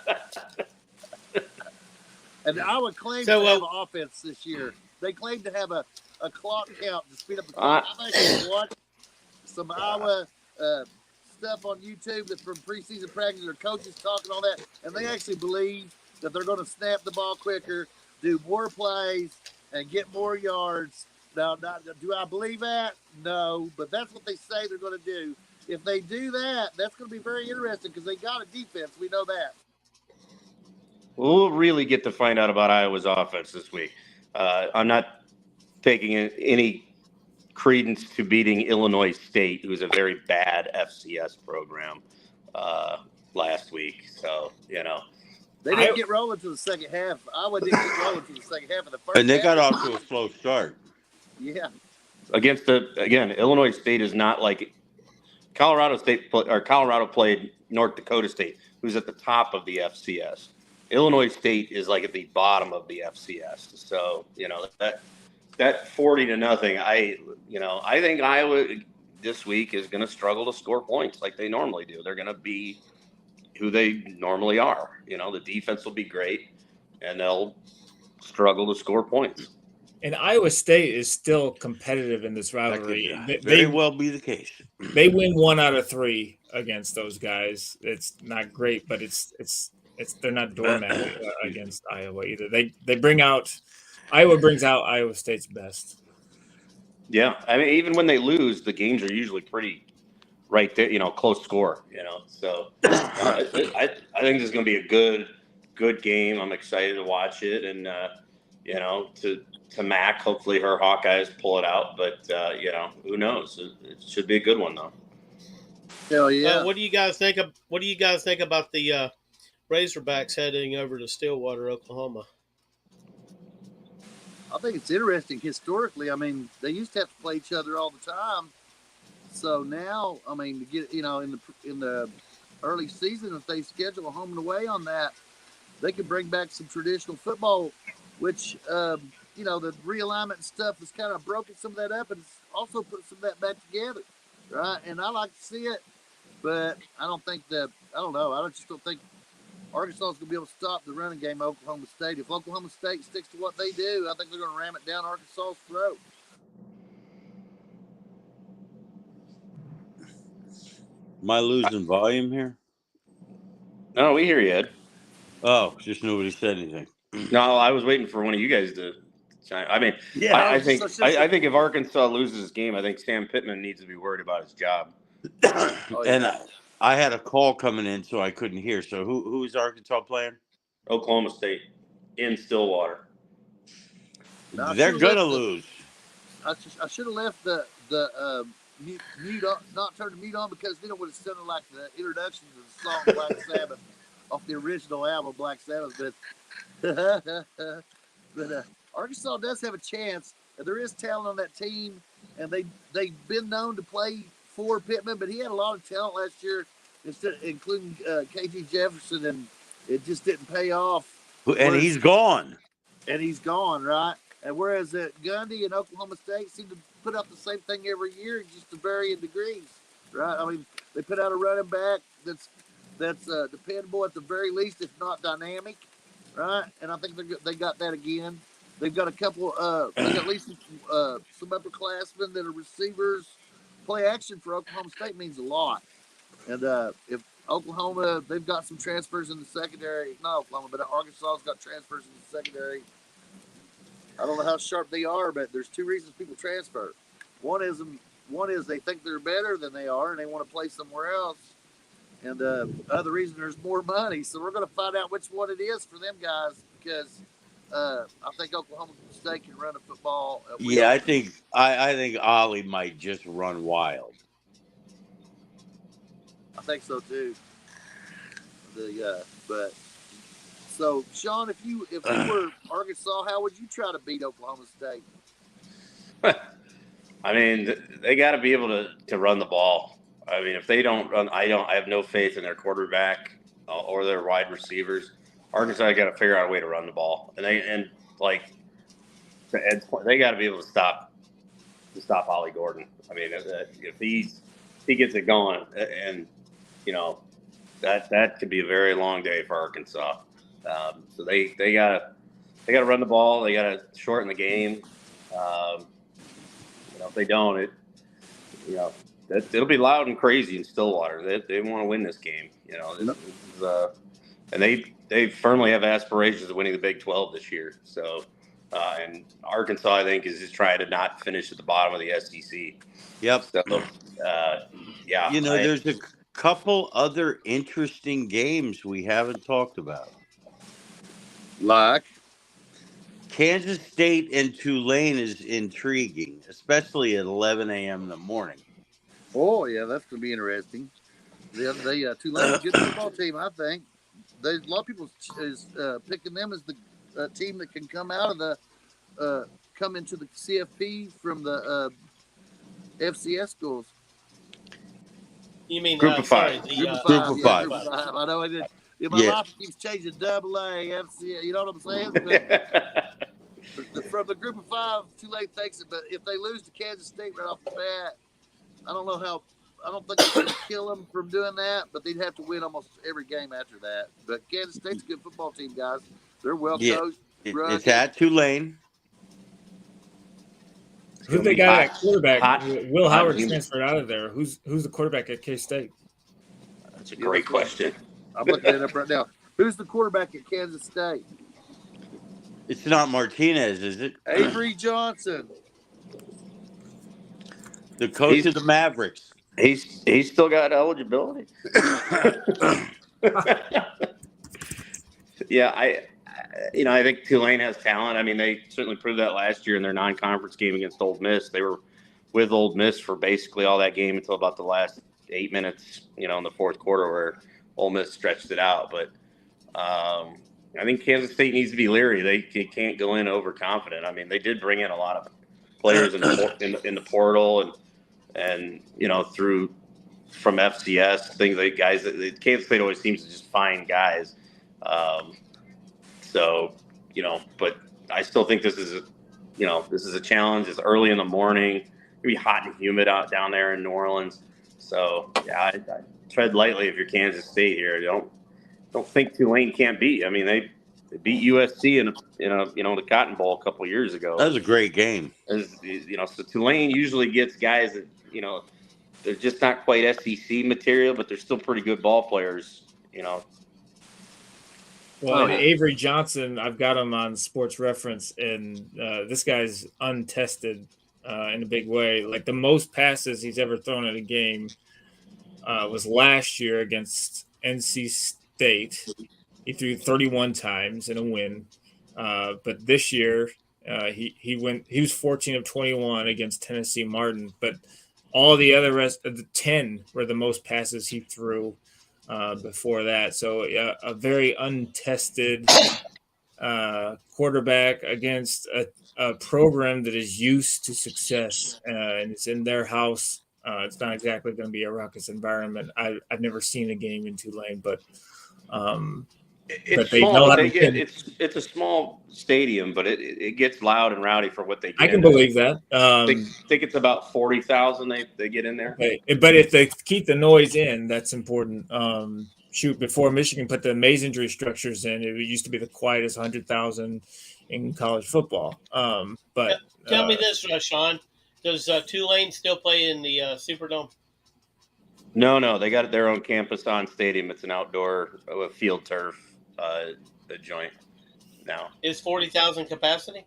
[SPEAKER 13] And Iowa claims to have an offense this year. They claim to have a clock count to speed up the clock. I've actually watched some Iowa stuff on YouTube that's from preseason practice. Their coaches talking all that, and they actually believe that they're going to snap the ball quicker, do more plays, and get more yards. Now, do I believe that? No, but that's what they say they're going to do. If they do that, that's going to be very interesting because they got a defense. We know that.
[SPEAKER 12] We'll really get to find out about Iowa's offense this week. I'm not taking any credence to beating Illinois State, who was a very bad FCS program last week. So,
[SPEAKER 13] They didn't get rolling to the second half. Iowa didn't get rolling to the second half of the first
[SPEAKER 9] And they got
[SPEAKER 13] half.
[SPEAKER 9] off to a slow start.
[SPEAKER 13] Yeah.
[SPEAKER 12] Illinois State is not like Colorado played North Dakota State, who's at the top of the FCS. Illinois State is like at the bottom of the FCS. So, that 40-0, I think Iowa this week is going to struggle to score points like they normally do. They're going to be who they normally are. The defense will be great, and they'll struggle to score points.
[SPEAKER 11] And Iowa State is still competitive in this rivalry.
[SPEAKER 9] That could very well be the case.
[SPEAKER 11] They win 1 out of 3 against those guys. It's not great, but it's they're not doormat against Iowa either. Iowa brings out Iowa State's best.
[SPEAKER 12] Yeah, I mean, even when they lose, the games are usually pretty right there. Close score. So I think this is going to be a good game. I'm excited to watch it, and to Mac, hopefully her Hawkeyes pull it out. But who knows? It should be a good one though.
[SPEAKER 13] Hell yeah!
[SPEAKER 10] What do you guys think about the Razorbacks heading over to Stillwater, Oklahoma?
[SPEAKER 13] I think it's interesting historically. I mean, they used to have to play each other all the time. So now, I mean, to get in the early season, if they schedule a home and away on that, they could bring back some traditional football, which the realignment and stuff has kind of broken some of that up, and it's also put some of that back together, right? And I like to see it, but I don't think I just don't think Arkansas is going to be able to stop the running game of Oklahoma State. If Oklahoma State sticks to what they do, I think they're going to ram it down Arkansas's throat.
[SPEAKER 9] Am I losing volume here?
[SPEAKER 12] No, we hear you, Ed.
[SPEAKER 9] Oh, just nobody said anything.
[SPEAKER 12] No, I was waiting for one of you guys to. I mean,
[SPEAKER 9] Yeah,
[SPEAKER 12] I think if Arkansas loses this game, I think Sam Pittman needs to be worried about his job.
[SPEAKER 9] And I had a call coming in, so I couldn't hear. So who is Arkansas playing?
[SPEAKER 12] Oklahoma State in Stillwater.
[SPEAKER 13] Now,
[SPEAKER 9] They're gonna lose.
[SPEAKER 13] I should have left the mute on, not turned the mute on, because then it would have sounded like the introduction to the song Black Sabbath off the original album Black Sabbath. But Arkansas does have a chance. There is talent on that team, and they've been known to play for Pittman, but he had a lot of talent last year, including KG Jefferson, and it just didn't pay off.
[SPEAKER 9] And he's gone.
[SPEAKER 13] And he's gone, right? And whereas Gundy and Oklahoma State seem to put out the same thing every year, just to varying degrees, right? I mean, they put out a running back that's dependable at the very least, if not dynamic, right? And I think they got that again. They've got a couple. They got at least some upperclassmen that are receivers. Play action for Oklahoma State means a lot. And if Oklahoma, they've got some transfers in the secondary. Not Oklahoma, but Arkansas's got transfers in the secondary. I don't know how sharp they are, but there's two reasons people transfer. One is they think they're better than they are, and they want to play somewhere else. And the other reason, there's more money. So we're going to find out which one it is for them guys, because I think Oklahoma State can run a football.
[SPEAKER 9] Yeah, I think Ollie might just run wild.
[SPEAKER 13] I think so too. But so Sean, if you were Arkansas, how would you try to beat Oklahoma State?
[SPEAKER 12] I mean, they got to be able to run the ball. I mean, if they don't run, I have no faith in their quarterback or their wide receivers. Arkansas got to figure out a way to run the ball, and like to Ed's point, they got to be able to stop Ollie Gordon. I mean, if he gets it going, and you know that could be a very long day for Arkansas. So they got to run the ball. They got to shorten the game. If they don't, it'll be loud and crazy in Stillwater. They want to win this game. And they firmly have aspirations of winning the Big 12 this year. So, and Arkansas, I think, is just trying to not finish at the bottom of the SEC.
[SPEAKER 9] Yep.
[SPEAKER 12] So, yeah.
[SPEAKER 9] There's a couple other interesting games we haven't talked about.
[SPEAKER 13] Like?
[SPEAKER 9] Kansas State and Tulane is intriguing, especially at 11 a.m. in the morning.
[SPEAKER 13] Oh, yeah, that's going to be interesting. Tulane's a good football team, I think. A lot of people is picking them as the team that can come out of come into the CFP from the FCS schools.
[SPEAKER 10] You mean
[SPEAKER 12] Group of five?
[SPEAKER 9] Group of five.
[SPEAKER 13] I know I did. My life keeps changing. AA, FCS. You know what I'm saying? From the group of five, Tulane takes it. But if they lose to Kansas State right off the bat, I don't know how. I don't think it's going to kill them from doing that, but they'd have to win almost every game after that. But Kansas State's a good football team, guys. They're well coached.
[SPEAKER 9] It's at Tulane.
[SPEAKER 11] Who they got at quarterback? Will Howard transferred out of there. Who's the quarterback at K-State?
[SPEAKER 12] That's a great question.
[SPEAKER 13] I'm looking it up right now. Who's the quarterback at Kansas State?
[SPEAKER 9] It's not Martinez, is it?
[SPEAKER 13] Avery Johnson.
[SPEAKER 9] The coach of the Mavericks.
[SPEAKER 12] He's still got eligibility. Yeah, I think Tulane has talent. I mean, they certainly proved that last year in their non-conference game against Ole Miss. They were with Ole Miss for basically all that game until about the last 8 minutes, in the fourth quarter where Ole Miss stretched it out. But I think Kansas State needs to be leery. They can't go in overconfident. I mean, they did bring in a lot of players in the portal and through from FCS things like guys that Kansas State always seems to just find guys. But I still think this is a challenge. It's early in the morning. It'll be hot and humid out down there in New Orleans. So yeah, I tread lightly if you're Kansas State here. don't think Tulane can't beat. I mean, they beat USC in the Cotton Bowl a couple of years ago.
[SPEAKER 9] That was a great game.
[SPEAKER 12] So Tulane usually gets guys that they're just not quite SEC material, but they're still pretty good ball players.
[SPEAKER 11] Well, and Avery Johnson, I've got him on Sports Reference, and this guy's untested in a big way. Like the most passes he's ever thrown in a game was last year against NC State. He threw 31 times in a win, but this year he was 14 of 21 against Tennessee Martin. But all the other rest of the 10 were the most passes he threw before that. So a very untested quarterback against a program that is used to success, and it's in their house. It's not exactly going to be a ruckus environment. I've never seen a game in Tulane, but
[SPEAKER 12] it's
[SPEAKER 11] they
[SPEAKER 12] small.
[SPEAKER 11] know
[SPEAKER 12] It's a small stadium, but it gets loud and rowdy for what they get.
[SPEAKER 11] I can believe that.
[SPEAKER 12] I think it's about 40,000 they get in there.
[SPEAKER 11] But if they keep the noise in, that's important. Before Michigan put the Masonry structures in, it used to be the quietest 100,000 in college football. But
[SPEAKER 10] tell me this, Sean. Does Tulane still play in the Superdome?
[SPEAKER 12] No, they got their own campus on stadium. It's an outdoor field turf joint now.
[SPEAKER 10] Is 40,000 capacity?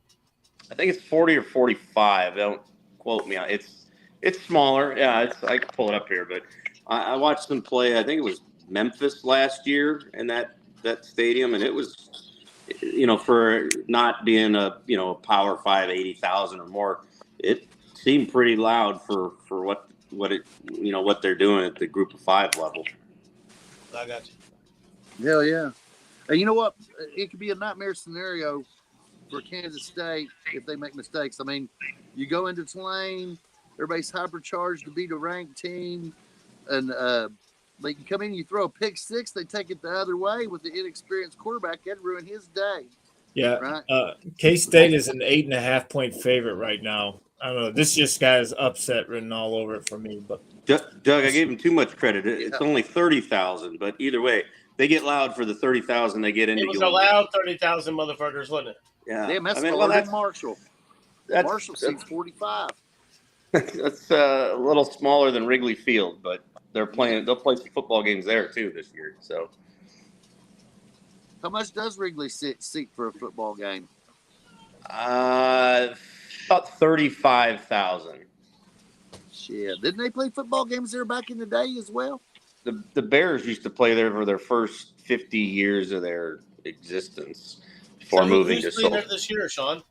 [SPEAKER 12] I think it's 40 or 45. Don't quote me on it. It's smaller. Yeah, I can pull it up here, but I watched them play. I think it was Memphis last year in that stadium, and it was, for not being a Power 5, 80,000 or more, it seemed pretty loud for what they're doing at the Group of 5 level.
[SPEAKER 10] I got you.
[SPEAKER 13] Hell yeah. And you know what? It could be a nightmare scenario for Kansas State if they make mistakes. I mean, you go into Tulane, everybody's hypercharged to beat a ranked team, and they can come in, you throw a pick six, they take it the other way with the inexperienced quarterback. That'd ruin his day.
[SPEAKER 11] Yeah.
[SPEAKER 13] Right?
[SPEAKER 11] K-State is an 8.5-point favorite right now. I don't know. This just guy's upset written all over it for me. But
[SPEAKER 12] Doug, I gave him too much credit. It's only 30,000, but either way, they get loud for the 30,000 they get into.
[SPEAKER 10] It was a loud 30,000 motherfuckers, wasn't it?
[SPEAKER 12] Yeah.
[SPEAKER 13] Damn, that's smaller than Marshall. Marshall seats 45.
[SPEAKER 12] That's a little smaller than Wrigley Field, but they'll play some football games there too this year. So,
[SPEAKER 13] how much does Wrigley seat for a football game?
[SPEAKER 12] About 35,000.
[SPEAKER 13] Shit, didn't they play football games there back in the day as well?
[SPEAKER 12] The Bears used to play there for their first 50 years of their existence before moving to
[SPEAKER 10] Sulphur. This year, Sean?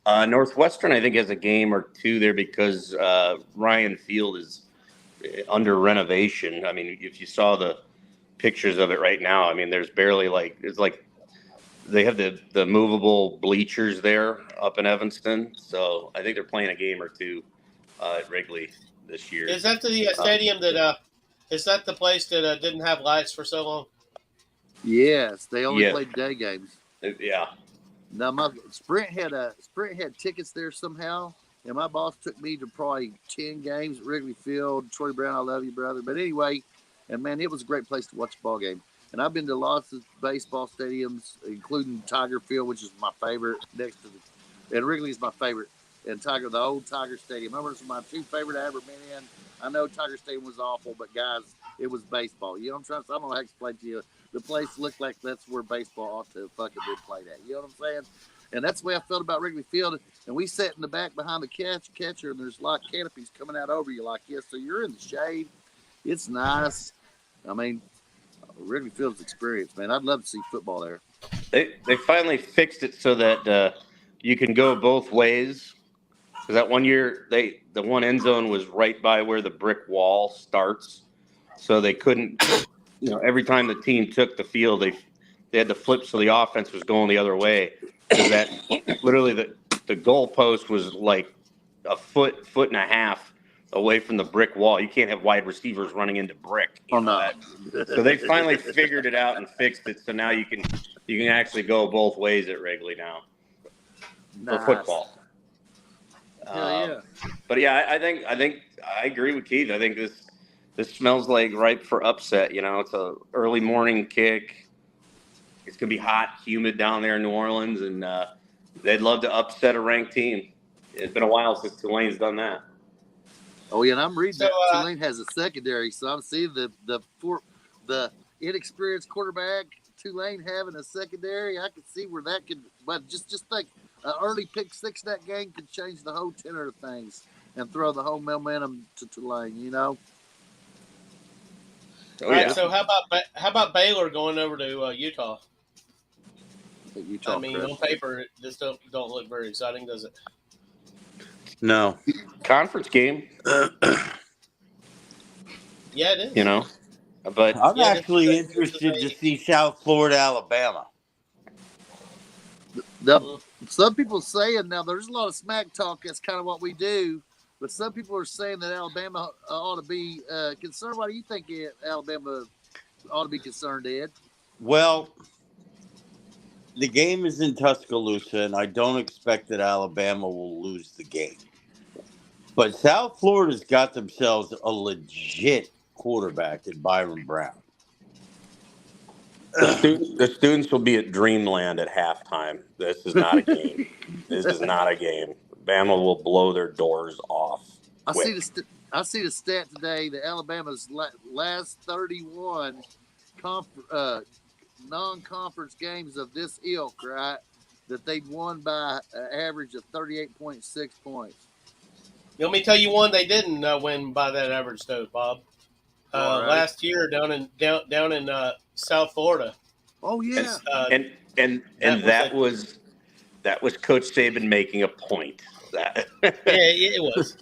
[SPEAKER 12] Northwestern, I think, has a game or two there because Ryan Field is under renovation. I mean, if you saw the pictures of it right now, I mean, there's barely it's like they have the movable bleachers there up in Evanston. So I think they're playing a game or two at Wrigley this year.
[SPEAKER 10] Is that the stadium that is that the place that didn't have lights for so long?
[SPEAKER 13] Yes, they only played day games.
[SPEAKER 12] Yeah.
[SPEAKER 13] Now my Sprint had tickets there somehow, and my boss took me to probably 10 games at Wrigley Field. Troy Brown, I love you, brother. But anyway, and man, it was a great place to watch a ball game. And I've been to lots of baseball stadiums, including Tiger Field, which is my favorite. And Wrigley is my favorite. And the old Tiger Stadium. I remember, it's my two favorite I ever been in. I know Tiger Stadium was awful, but guys, it was baseball. You know what I'm trying to say? I'm gonna explain to you. The place looked like that's where baseball ought to fucking be played at. You know what I'm saying? And that's the way I felt about Wrigley Field. And we sat in the back behind the catcher, and there's like canopies coming out over you, like, yes, so you're in the shade. It's nice. I mean, Wrigley Field's experience, man. I'd love to see football there.
[SPEAKER 12] They finally fixed it so that you can go both ways. Because that one year, the one end zone was right by where the brick wall starts, so they couldn't. Every time the team took the field, they had to flip so the offense was going the other way. Because that literally the goal post was like a foot and a half away from the brick wall. You can't have wide receivers running into brick.
[SPEAKER 13] No.
[SPEAKER 12] So they finally figured it out and fixed it. So now you can actually go both ways at Wrigley now for football.
[SPEAKER 13] Yeah.
[SPEAKER 12] But yeah, I think I agree with Keith. I think this smells like ripe for upset. It's a early morning kick. It's going to be hot, humid down there in New Orleans, and they'd love to upset a ranked team. It's been a while since Tulane's done that.
[SPEAKER 13] Oh yeah, and I'm reading
[SPEAKER 10] So,
[SPEAKER 13] that Tulane has a secondary, so I'm seeing the inexperienced quarterback Tulane having a secondary. I could see where that could, but just think, an early pick six in that game could change the whole tenor of things and throw the whole momentum to Tulane. You know.
[SPEAKER 12] Oh,
[SPEAKER 10] All right.
[SPEAKER 12] yeah.
[SPEAKER 10] So how about Baylor going over to Utah?
[SPEAKER 13] Utah,
[SPEAKER 10] I mean, on paper, it just don't look very exciting, does it?
[SPEAKER 9] No.
[SPEAKER 12] Conference game.
[SPEAKER 10] Yeah, it is.
[SPEAKER 12] You know, but
[SPEAKER 9] I'm
[SPEAKER 10] Yeah,
[SPEAKER 9] actually interested to see South Florida, Alabama.
[SPEAKER 13] Some people saying now there's a lot of smack talk. That's kind of what we do. But some people are saying that Alabama ought to be concerned. Why do you think Alabama ought to be concerned, Ed?
[SPEAKER 9] Well, the game is in Tuscaloosa, and I don't expect that Alabama will lose the game. But South Florida's got themselves a legit quarterback in Byron Brown.
[SPEAKER 12] The students will be at Dreamland at halftime. This is not a game. This is not a game. Bama will blow their doors off.
[SPEAKER 13] I see the stat today that Alabama's last 31 non-conference games of this ilk, right, that they'd won by an average of 38.6 points.
[SPEAKER 10] Let me tell you one they didn't win by that average, though, Bob.
[SPEAKER 13] Right.
[SPEAKER 10] Last year down in South Florida.
[SPEAKER 13] Oh yeah,
[SPEAKER 12] that was Coach Saban making a point. That
[SPEAKER 10] it was.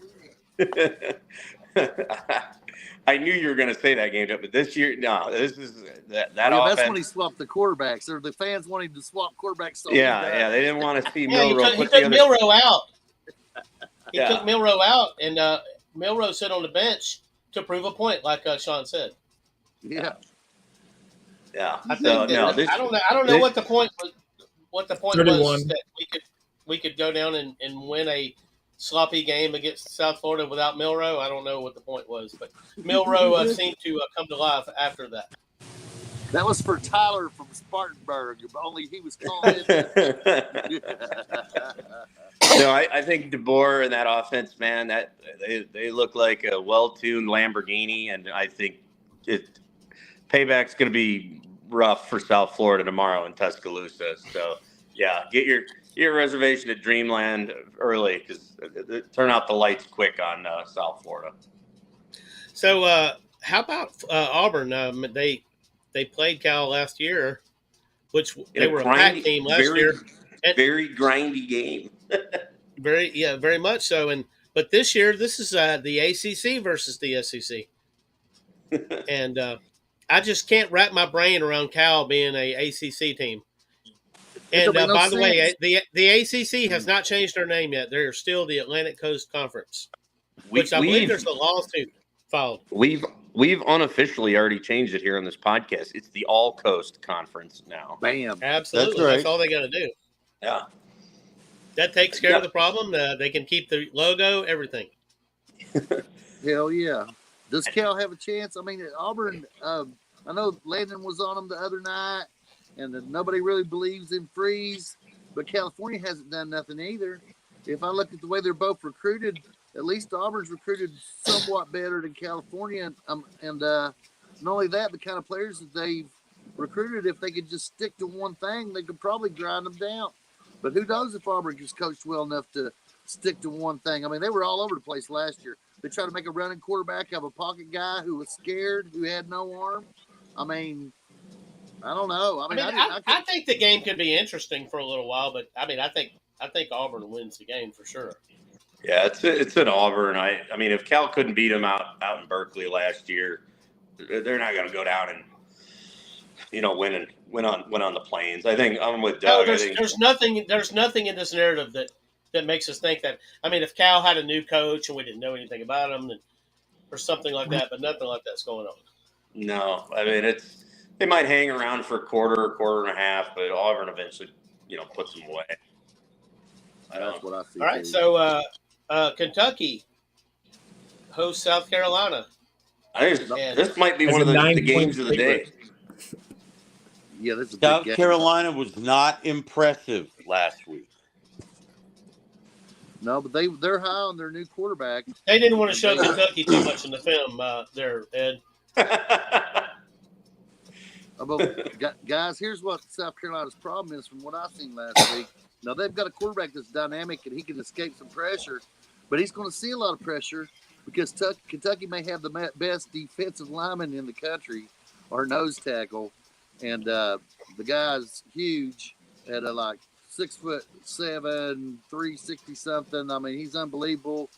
[SPEAKER 12] I knew you were going to say that game, but this year, no. This is that
[SPEAKER 13] offense. That's when he swapped the quarterbacks. Or the fans wanted to swap quarterbacks. So
[SPEAKER 12] yeah, they didn't want to see
[SPEAKER 10] Milroe. He took Milroe out. He took Milroe out, and Milroe sat on the bench to prove a point, like Sean said.
[SPEAKER 13] Yeah.
[SPEAKER 12] Yeah.
[SPEAKER 10] I don't know what the point was. What the point
[SPEAKER 11] 31.
[SPEAKER 10] was that we could go down and win a sloppy game against South Florida without Milroe. I don't know what the point was, but Milroe seemed to come to life after that.
[SPEAKER 13] That was for Tyler from Spartanburg. Only he was calling it.
[SPEAKER 12] No, I think DeBoer and that offense, man, that they look like a well-tuned Lamborghini, and I think payback's going to be rough for South Florida tomorrow in Tuscaloosa. So, yeah, get your reservation at Dreamland early because turn out the lights quick on South Florida.
[SPEAKER 10] So, how about Auburn? They played Cal last year, which they were a pack team last year.
[SPEAKER 12] Very grindy game.
[SPEAKER 10] very much so. But this year, this is the ACC versus the SEC, and I just can't wrap my brain around Cal being a ACC team. And by the way, the ACC has not changed their name yet. They're still the Atlantic Coast Conference, which I believe there's a lawsuit filed.
[SPEAKER 12] We've unofficially already changed it here on this podcast. It's the All Coast Conference now.
[SPEAKER 13] Bam.
[SPEAKER 10] Absolutely. That's all they got to do.
[SPEAKER 12] Yeah.
[SPEAKER 10] That takes care of the problem. They can keep the logo, everything.
[SPEAKER 13] Hell yeah. Does Cal have a chance? I mean, Auburn, I know Landon was on them the other night, and nobody really believes in Freeze, but California hasn't done nothing either. If I look at the way they're both recruited, at least Auburn's recruited somewhat better than California. And not only that, the kind of players that they've recruited, if they could just stick to one thing, they could probably grind them down. But who knows if Auburn is coached well enough to stick to one thing. I mean, they were all over the place last year. They tried to make a running quarterback have a pocket guy who was scared, who had no arm. I mean, I don't know.
[SPEAKER 10] I think the game could be interesting for a little while, but I think Auburn wins the game for sure.
[SPEAKER 12] Yeah, it's at Auburn. I mean, if Cal couldn't beat them out in Berkeley last year, they're not going to go down and win on the Plains. I think I'm with Doug.
[SPEAKER 10] There's nothing in this narrative that makes us think that. I mean, if Cal had a new coach and we didn't know anything about him, or something like that, but nothing like that's going on.
[SPEAKER 12] No, I mean they might hang around for a quarter and a half, but Auburn eventually puts them away.
[SPEAKER 13] That's what I see.
[SPEAKER 10] All right, so Kentucky hosts South Carolina.
[SPEAKER 12] I think this might be one of the games of the day.
[SPEAKER 13] Yeah, this is a big
[SPEAKER 9] South
[SPEAKER 13] game.
[SPEAKER 9] Carolina was not impressive last week.
[SPEAKER 13] No, but they're high on their new quarterback.
[SPEAKER 10] They didn't want to show Kentucky too much in the film there, Ed.
[SPEAKER 13] Guys, here's what South Carolina's problem is from what I've seen last week. Now, they've got a quarterback that's dynamic and he can escape some pressure, but he's going to see a lot of pressure because Kentucky may have the best defensive lineman in the country, or nose tackle, and the guy's huge at like 6'7", 360 something. I mean, he's unbelievable.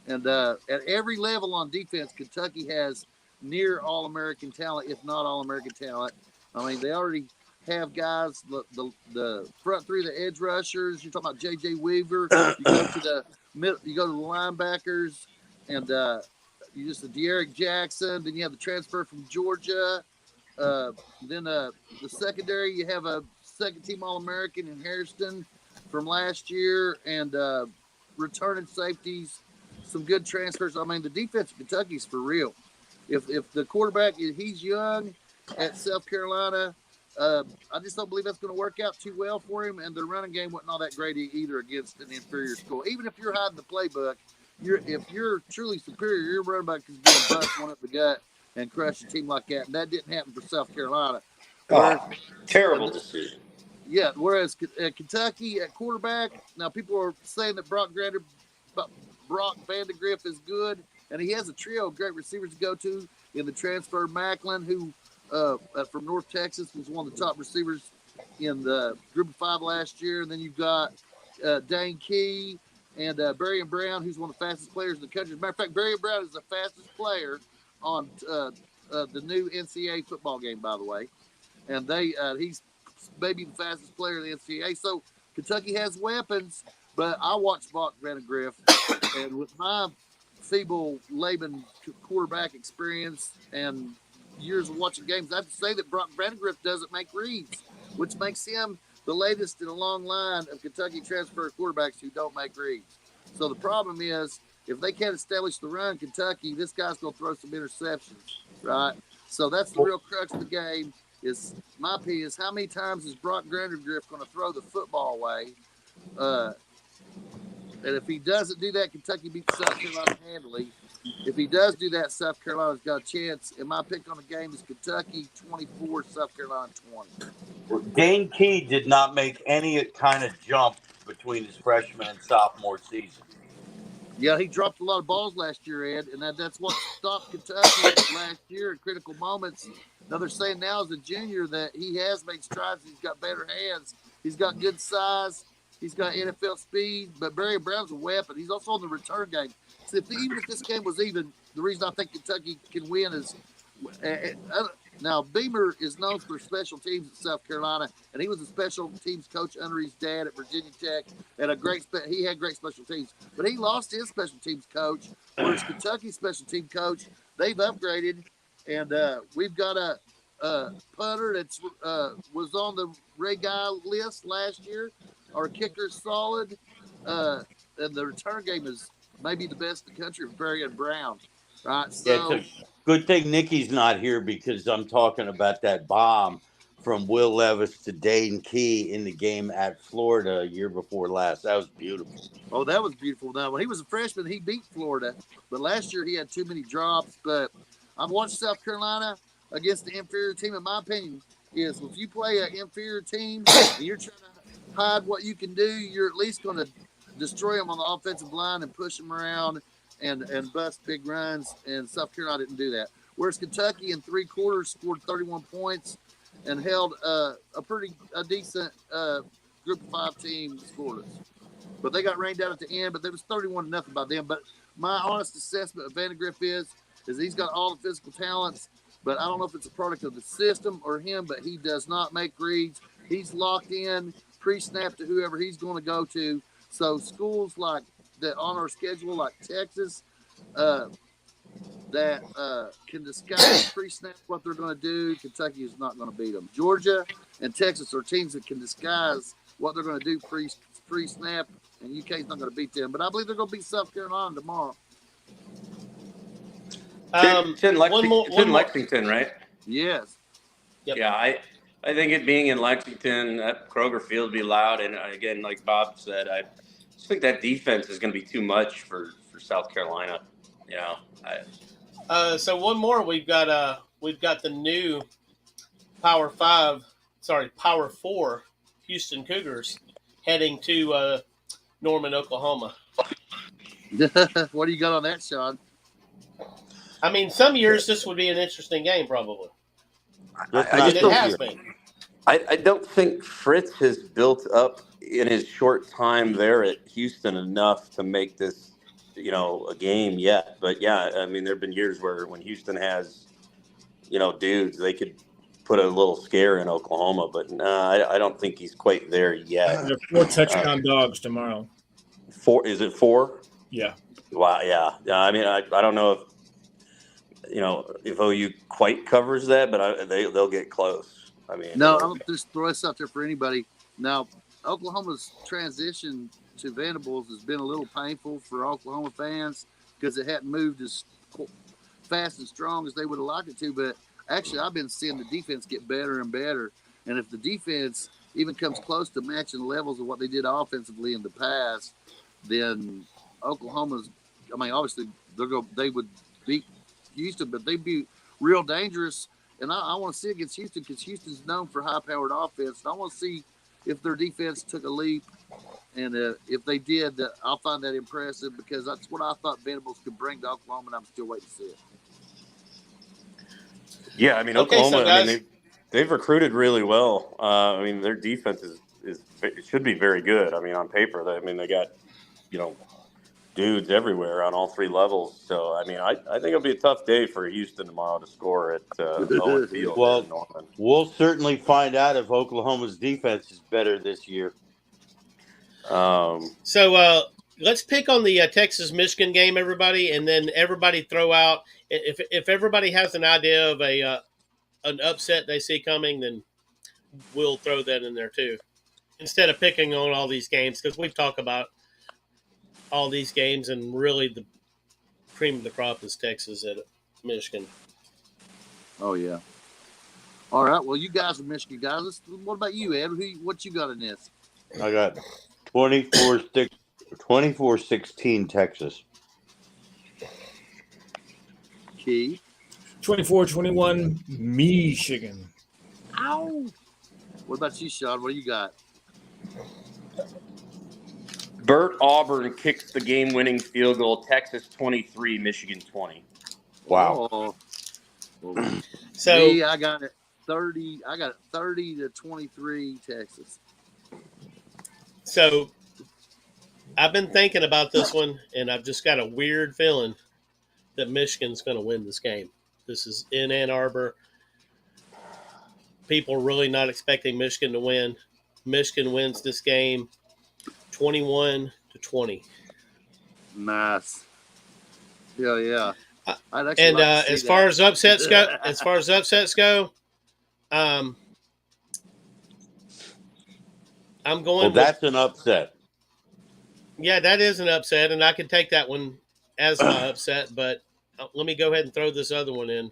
[SPEAKER 13] And at every level on defense, Kentucky has near All-American talent, if not All-American talent. I mean, they already have guys, the front three, the edge rushers. You're talking about J.J. Weaver. You go to the linebackers, and you just the De'Aaron Jackson. Then you have the transfer from Georgia. Then the secondary, you have a second-team All-American in Hairston from last year, and returning safeties, some good transfers. I mean, the defense of Kentucky's for real. If the quarterback, he's young at South Carolina, I just don't believe that's going to work out too well for him. And the running game wasn't all that great either against an inferior school. Even if you're hiding the playbook, if you're truly superior, your running back is going to bust one up the gut and crush a team like that. And that didn't happen for South Carolina.
[SPEAKER 12] Terrible decision.
[SPEAKER 13] Yeah, whereas Kentucky at quarterback, now people are saying that Brock Vandegrift is good, and he has a trio of great receivers to go to in the transfer Macklin, who from North Texas was one of the top receivers in the Group of 5 last year. And then you've got Dane Key and Barry Brown, who's one of the fastest players in the country. As a matter of fact, Barry Brown is the fastest player on the new NCAA football game, by the way. And he's maybe the fastest player in the NCAA. So Kentucky has weapons, but I watched Brock Vandegrift, and with my feeble Laban quarterback experience and years of watching games, I have to say that Brock Vandegrift doesn't make reads, which makes him the latest in a long line of Kentucky transfer quarterbacks who don't make reads. So the problem is, if they can't establish the run, Kentucky, this guy's going to throw some interceptions, right? So that's the real crux of the game. Is my opinion is how many times is Brock Vandegrift going to throw the football away? And if he doesn't do that, Kentucky beats South Carolina handily. If he does do that, South Carolina's got a chance. And my pick on the game is Kentucky 24, South Carolina 20.
[SPEAKER 9] Dane Key did not make any kind of jump between his freshman and sophomore season.
[SPEAKER 13] Yeah, he dropped a lot of balls last year, Ed, and that's what stopped Kentucky last year in critical moments. Now they're saying now as a junior that he has made strides. He's got better hands. He's got good size. He's got NFL speed. But Barry Brown's a weapon. He's also on the return game. So even if this game was even, the reason I think Kentucky can win is now Beamer is known for special teams at South Carolina, and he was a special teams coach under his dad at Virginia Tech, and he had great special teams. But he lost his special teams coach, whereas Kentucky's special team coach, they've upgraded, and we've got a punter that's was on the Ray Guy list last year. Our kicker's solid, and the return game is maybe the best in the country of Barry and Brown. Right, so
[SPEAKER 9] Yeah, it's a good thing Nikki's not here because I'm talking about that bomb from Will Levis to Dane Key in the game at Florida a year before last. That was beautiful.
[SPEAKER 13] Oh, that was beautiful. Now, when he was a freshman, he beat Florida, but last year he had too many drops. But I've watched South Carolina against the inferior team. In my opinion, is if you play an inferior team and you're trying to hide what you can do, you're at least going to destroy them on the offensive line and push them around and bust big runs, and South Carolina didn't do that. Whereas Kentucky in 3 quarters scored 31 points and held a decent Group of 5 team scoreless. But they got rained out at the end, but there was 31-0 by them. But my honest assessment of Vandegrift is he's got all the physical talents, but I don't know if it's a product of the system or him, but he does not make reads. He's locked in pre-snap to whoever he's going to go to. So schools like that on our schedule, like Texas, that can disguise pre-snap what they're going to do, Kentucky is not going to beat them. Georgia and Texas are teams that can disguise what they're going to do pre-snap, and UK's not going to beat them. But I believe they're going to beat South Carolina tomorrow.
[SPEAKER 12] It's in Lexington, right?
[SPEAKER 13] Yes.
[SPEAKER 10] Yep.
[SPEAKER 12] Yeah, I think it being in Lexington, that Kroger Field be loud, and again, like Bob said, I just think that defense is going to be too much for South Carolina. You know,
[SPEAKER 10] So one more, we've got the new Power 4 Houston Cougars heading to Norman, Oklahoma.
[SPEAKER 13] What do you got on that, Sean?
[SPEAKER 10] I mean, some years this would be an interesting game, probably.
[SPEAKER 12] it
[SPEAKER 10] has been.
[SPEAKER 12] I don't think Fritz has built up in his short time there at Houston enough to make this, you know, a game yet. But yeah, I mean, there have been years where when Houston has, you know, dudes, they could put a little scare in Oklahoma. But I don't think he's quite there yet.
[SPEAKER 11] There are 4 touchdown dogs tomorrow.
[SPEAKER 12] 4? Is it 4?
[SPEAKER 11] Yeah.
[SPEAKER 12] Wow. Yeah. I mean, I don't know if, you know, if OU quite covers that, but they'll get close. I mean,
[SPEAKER 13] no, I'm just throw this out there for anybody. Now, Oklahoma's transition to Vanderbilts has been a little painful for Oklahoma fans because it hadn't moved as fast and strong as they would have liked it to. But actually, I've been seeing the defense get better and better. And if the defense even comes close to matching the levels of what they did offensively in the past, then Oklahoma's, I mean, obviously they would beat Houston, but they'd be real dangerous. And I want to see against Houston because Houston's known for high-powered offense. And I want to see if their defense took a leap. And if they did, I'll find that impressive because that's what I thought Vanderbilts could bring to Oklahoma, and I'm still waiting to see it.
[SPEAKER 12] Yeah, I mean, Oklahoma, I mean, they've recruited really well. I mean, their defense is it should be very good. I mean, on paper, they got, you know, dudes everywhere on all 3 levels. So, I mean, I think it'll be a tough day for Houston tomorrow to score at Owen Field.
[SPEAKER 9] Well, we'll certainly find out if Oklahoma's defense is better this year.
[SPEAKER 10] So let's pick on the Texas-Michigan game, everybody, and then everybody throw out if everybody has an idea of an upset they see coming, then we'll throw that in there too. Instead of picking on all these games, because we talk about all these games, and really the cream of the crop is Texas at Michigan.
[SPEAKER 13] Oh, yeah. All right. Well, you guys are Michigan guys. What about you, Ed? What you got in this?
[SPEAKER 9] I got 24-16 Texas.
[SPEAKER 13] Key.
[SPEAKER 11] 24-21 Michigan.
[SPEAKER 13] Ow. What about you, Sean? What do you got?
[SPEAKER 12] Burt Auburn kicks the game-winning field goal. Texas 23, Michigan 20.
[SPEAKER 9] Wow.
[SPEAKER 13] Oh.
[SPEAKER 10] So
[SPEAKER 13] me, I got it 30. I got it 30-23 Texas.
[SPEAKER 10] So I've been thinking about this one, and I've just got a weird feeling that Michigan's going to win this game. This is in Ann Arbor. People are really not expecting Michigan to win. Michigan wins this game 21-20.
[SPEAKER 13] Nice. Yeah.
[SPEAKER 10] And as far as upsets go, I'm going.
[SPEAKER 9] Well, that's an upset.
[SPEAKER 10] Yeah, that is an upset, and I can take that one as my upset. But let me go ahead and throw this other one in.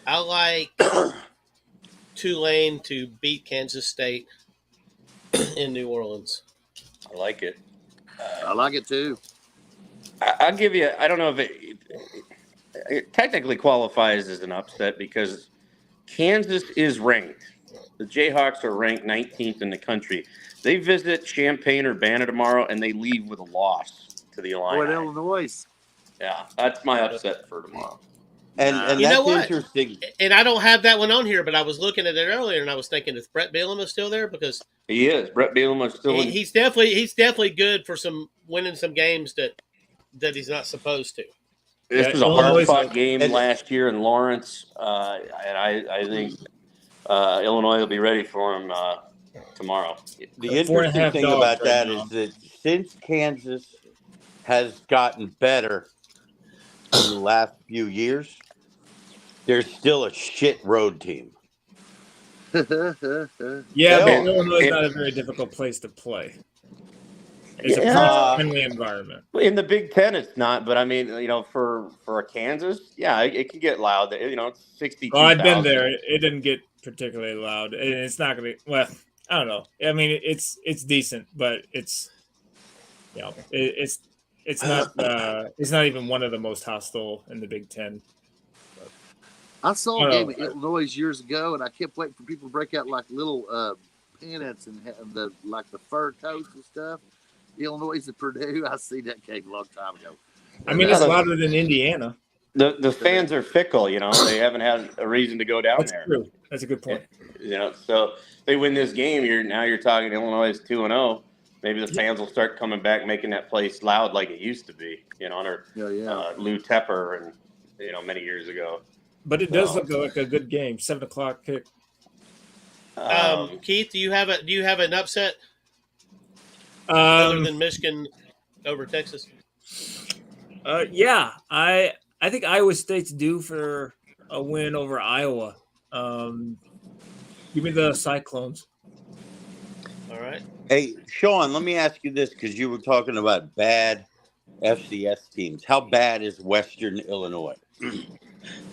[SPEAKER 10] I like Tulane to beat Kansas State in New Orleans.
[SPEAKER 12] I like it.
[SPEAKER 13] I like it too.
[SPEAKER 12] I'll give you. I don't know if it technically qualifies as an upset because Kansas is ranked. The Jayhawks are ranked 19th in the country. They visit Champaign-Urbana tomorrow, and they leave with a loss to the Illini.
[SPEAKER 13] What Illinois?
[SPEAKER 12] Yeah, that's my upset for tomorrow.
[SPEAKER 9] And
[SPEAKER 10] you
[SPEAKER 9] that's
[SPEAKER 10] know what?
[SPEAKER 9] interesting.
[SPEAKER 10] And I don't have that one on here, but I was looking at it earlier, and I was thinking, is Brett Bielema still there? Because
[SPEAKER 12] he is. Brett Bielema is still.
[SPEAKER 10] He's definitely good for winning some games that he's not supposed to.
[SPEAKER 12] This was a hard-fought game last year in Lawrence, and I think Illinois will be ready for him tomorrow.
[SPEAKER 9] The interesting thing about that is that since Kansas has gotten better in the last few years, they're still a shit road team.
[SPEAKER 11] Yeah, but Illinois is not a very difficult place to play. It's a friendly environment.
[SPEAKER 12] In the Big Ten, it's not, but I mean, for a Kansas, yeah, it can get loud. It's 62,000.
[SPEAKER 11] Well, I've been there. It didn't get particularly loud, and it's not going to. Well, I don't know. I mean, it's decent, but it's it's not even one of the most hostile in the Big Ten.
[SPEAKER 13] I saw a game at Illinois years ago, and I kept waiting for people to break out like little pennants and the fur coats and stuff. Illinois and Purdue. I see that game a long time ago.
[SPEAKER 11] I mean, it's louder than Indiana.
[SPEAKER 12] The fans are fickle, They haven't had a reason to go down there.
[SPEAKER 11] That's true. That's a good point.
[SPEAKER 12] So they win this game. You're talking Illinois is 2-0. Maybe the fans will start coming back, making that place loud like it used to be. Under Lou Tepper and many years ago.
[SPEAKER 11] But it does look like a good game. 7:00 kick.
[SPEAKER 10] Keith, do you have an upset other than Michigan over Texas?
[SPEAKER 11] Yeah, I think Iowa State's due for a win over Iowa. Give me the Cyclones.
[SPEAKER 10] All right.
[SPEAKER 9] Hey, Sean, let me ask you this, because you were talking about bad FCS teams. How bad is Western Illinois?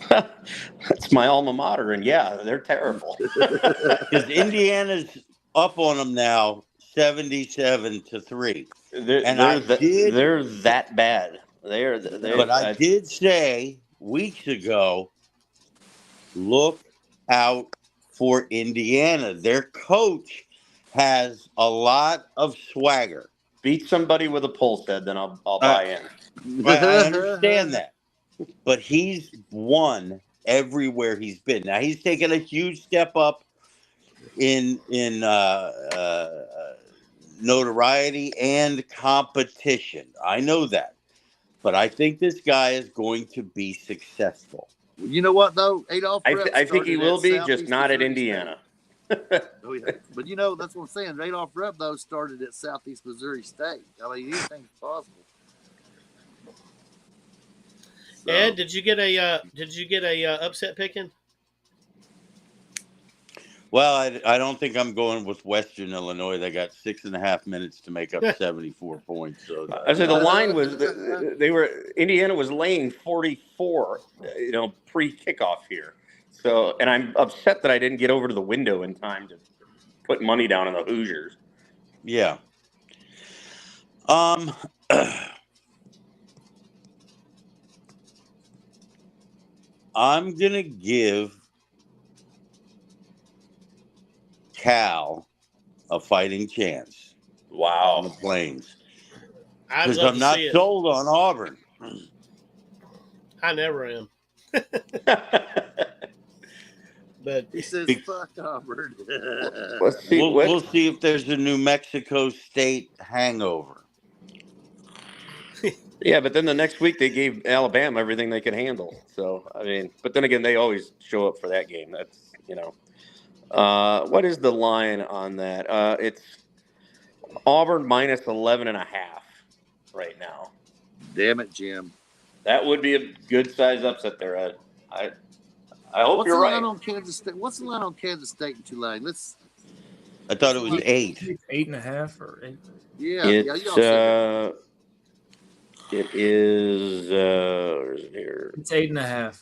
[SPEAKER 12] That's my alma mater, and yeah, they're terrible.
[SPEAKER 9] Because Indiana's up on them now, 77-3.
[SPEAKER 12] They're that bad. But
[SPEAKER 9] I did say weeks ago, look out for Indiana. Their coach has a lot of swagger.
[SPEAKER 12] Beat somebody with a pulse head, then I'll buy in.
[SPEAKER 9] I understand that. But he's won everywhere he's been. Now he's taken a huge step up in notoriety and competition. I know that, but I think this guy is going to be successful.
[SPEAKER 13] You know what though, Adolph?
[SPEAKER 12] I think he will be, just not at Indiana.
[SPEAKER 13] Oh, yeah. But that's what I'm saying. Adolph Rupp though started at Southeast Missouri State. I mean, anything's possible. So.
[SPEAKER 10] Ed, did you get a upset picking?
[SPEAKER 9] Well, I don't think I'm going with Western Illinois. They got 6.5 minutes to make up 74 points. So
[SPEAKER 12] I said the line was Indiana was laying 44, pre-kickoff here. So, and I'm upset that I didn't get over to the window in time to put money down on the Hoosiers.
[SPEAKER 9] Yeah. I'm going to give Cal a fighting chance.
[SPEAKER 12] Wow.
[SPEAKER 9] On the Plains.
[SPEAKER 10] Because
[SPEAKER 9] I'm not sold on Auburn.
[SPEAKER 10] I never am. But
[SPEAKER 13] he says, fuck Auburn.
[SPEAKER 9] We'll see if there's a New Mexico State hangover.
[SPEAKER 12] Yeah, but then the next week they gave Alabama everything they could handle. So, I mean, but then again, they always show up for that game. That's, what is the line on that? It's Auburn minus 11.5 right now.
[SPEAKER 13] Damn it, Jim.
[SPEAKER 12] That would be a good size upset there, Ed. I hope you're right.
[SPEAKER 13] What's the line on Kansas State and Tulane?
[SPEAKER 9] I thought it was 8.
[SPEAKER 11] 8.5 or 8.
[SPEAKER 13] Yeah.
[SPEAKER 12] It is. Where is it here?
[SPEAKER 11] It's 8.5.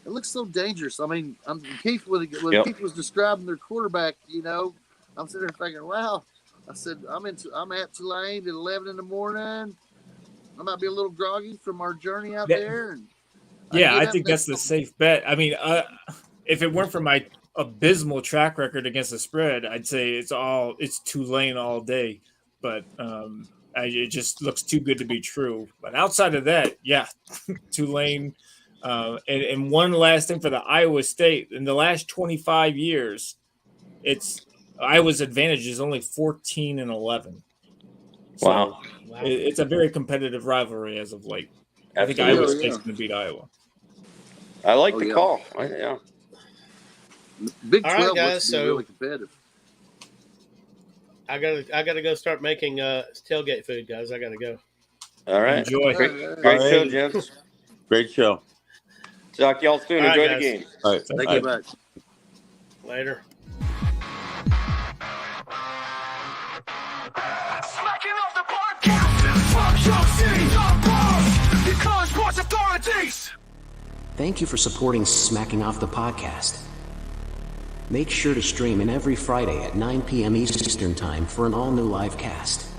[SPEAKER 13] It looks so dangerous. I mean, Keith Keith was describing their quarterback. I'm sitting there thinking, wow. I said, I'm at Tulane at 11 in the morning. I might be a little groggy from our journey out there. And
[SPEAKER 11] I think that's the safe bet. I mean, if it weren't for my abysmal track record against the spread, I'd say it's Tulane all day. But it just looks too good to be true. But outside of that, yeah, Tulane. And one last thing for the Iowa State. In the last 25 years, Iowa's advantage is only 14-11. So
[SPEAKER 12] wow.
[SPEAKER 11] It's a very competitive rivalry as of late.
[SPEAKER 12] Absolutely.
[SPEAKER 11] I think Iowa State's going to beat Iowa.
[SPEAKER 12] I like the call. Yeah.
[SPEAKER 13] Big 12
[SPEAKER 10] all right, guys, so
[SPEAKER 13] really competitive.
[SPEAKER 10] I gotta go start making tailgate food, guys. I gotta go.
[SPEAKER 12] All right.
[SPEAKER 11] Enjoy.
[SPEAKER 12] Great show, gents.
[SPEAKER 9] Great show.
[SPEAKER 12] Talk to y'all soon.
[SPEAKER 10] All right,
[SPEAKER 12] Enjoy
[SPEAKER 10] guys.
[SPEAKER 12] the game.
[SPEAKER 9] All right.
[SPEAKER 13] Thank you much.
[SPEAKER 10] Later.
[SPEAKER 8] Smacking off the
[SPEAKER 14] Thank you for supporting Smacking Off the Podcast. Make sure to stream in every Friday at 9 p.m. Eastern Time for an all-new live cast.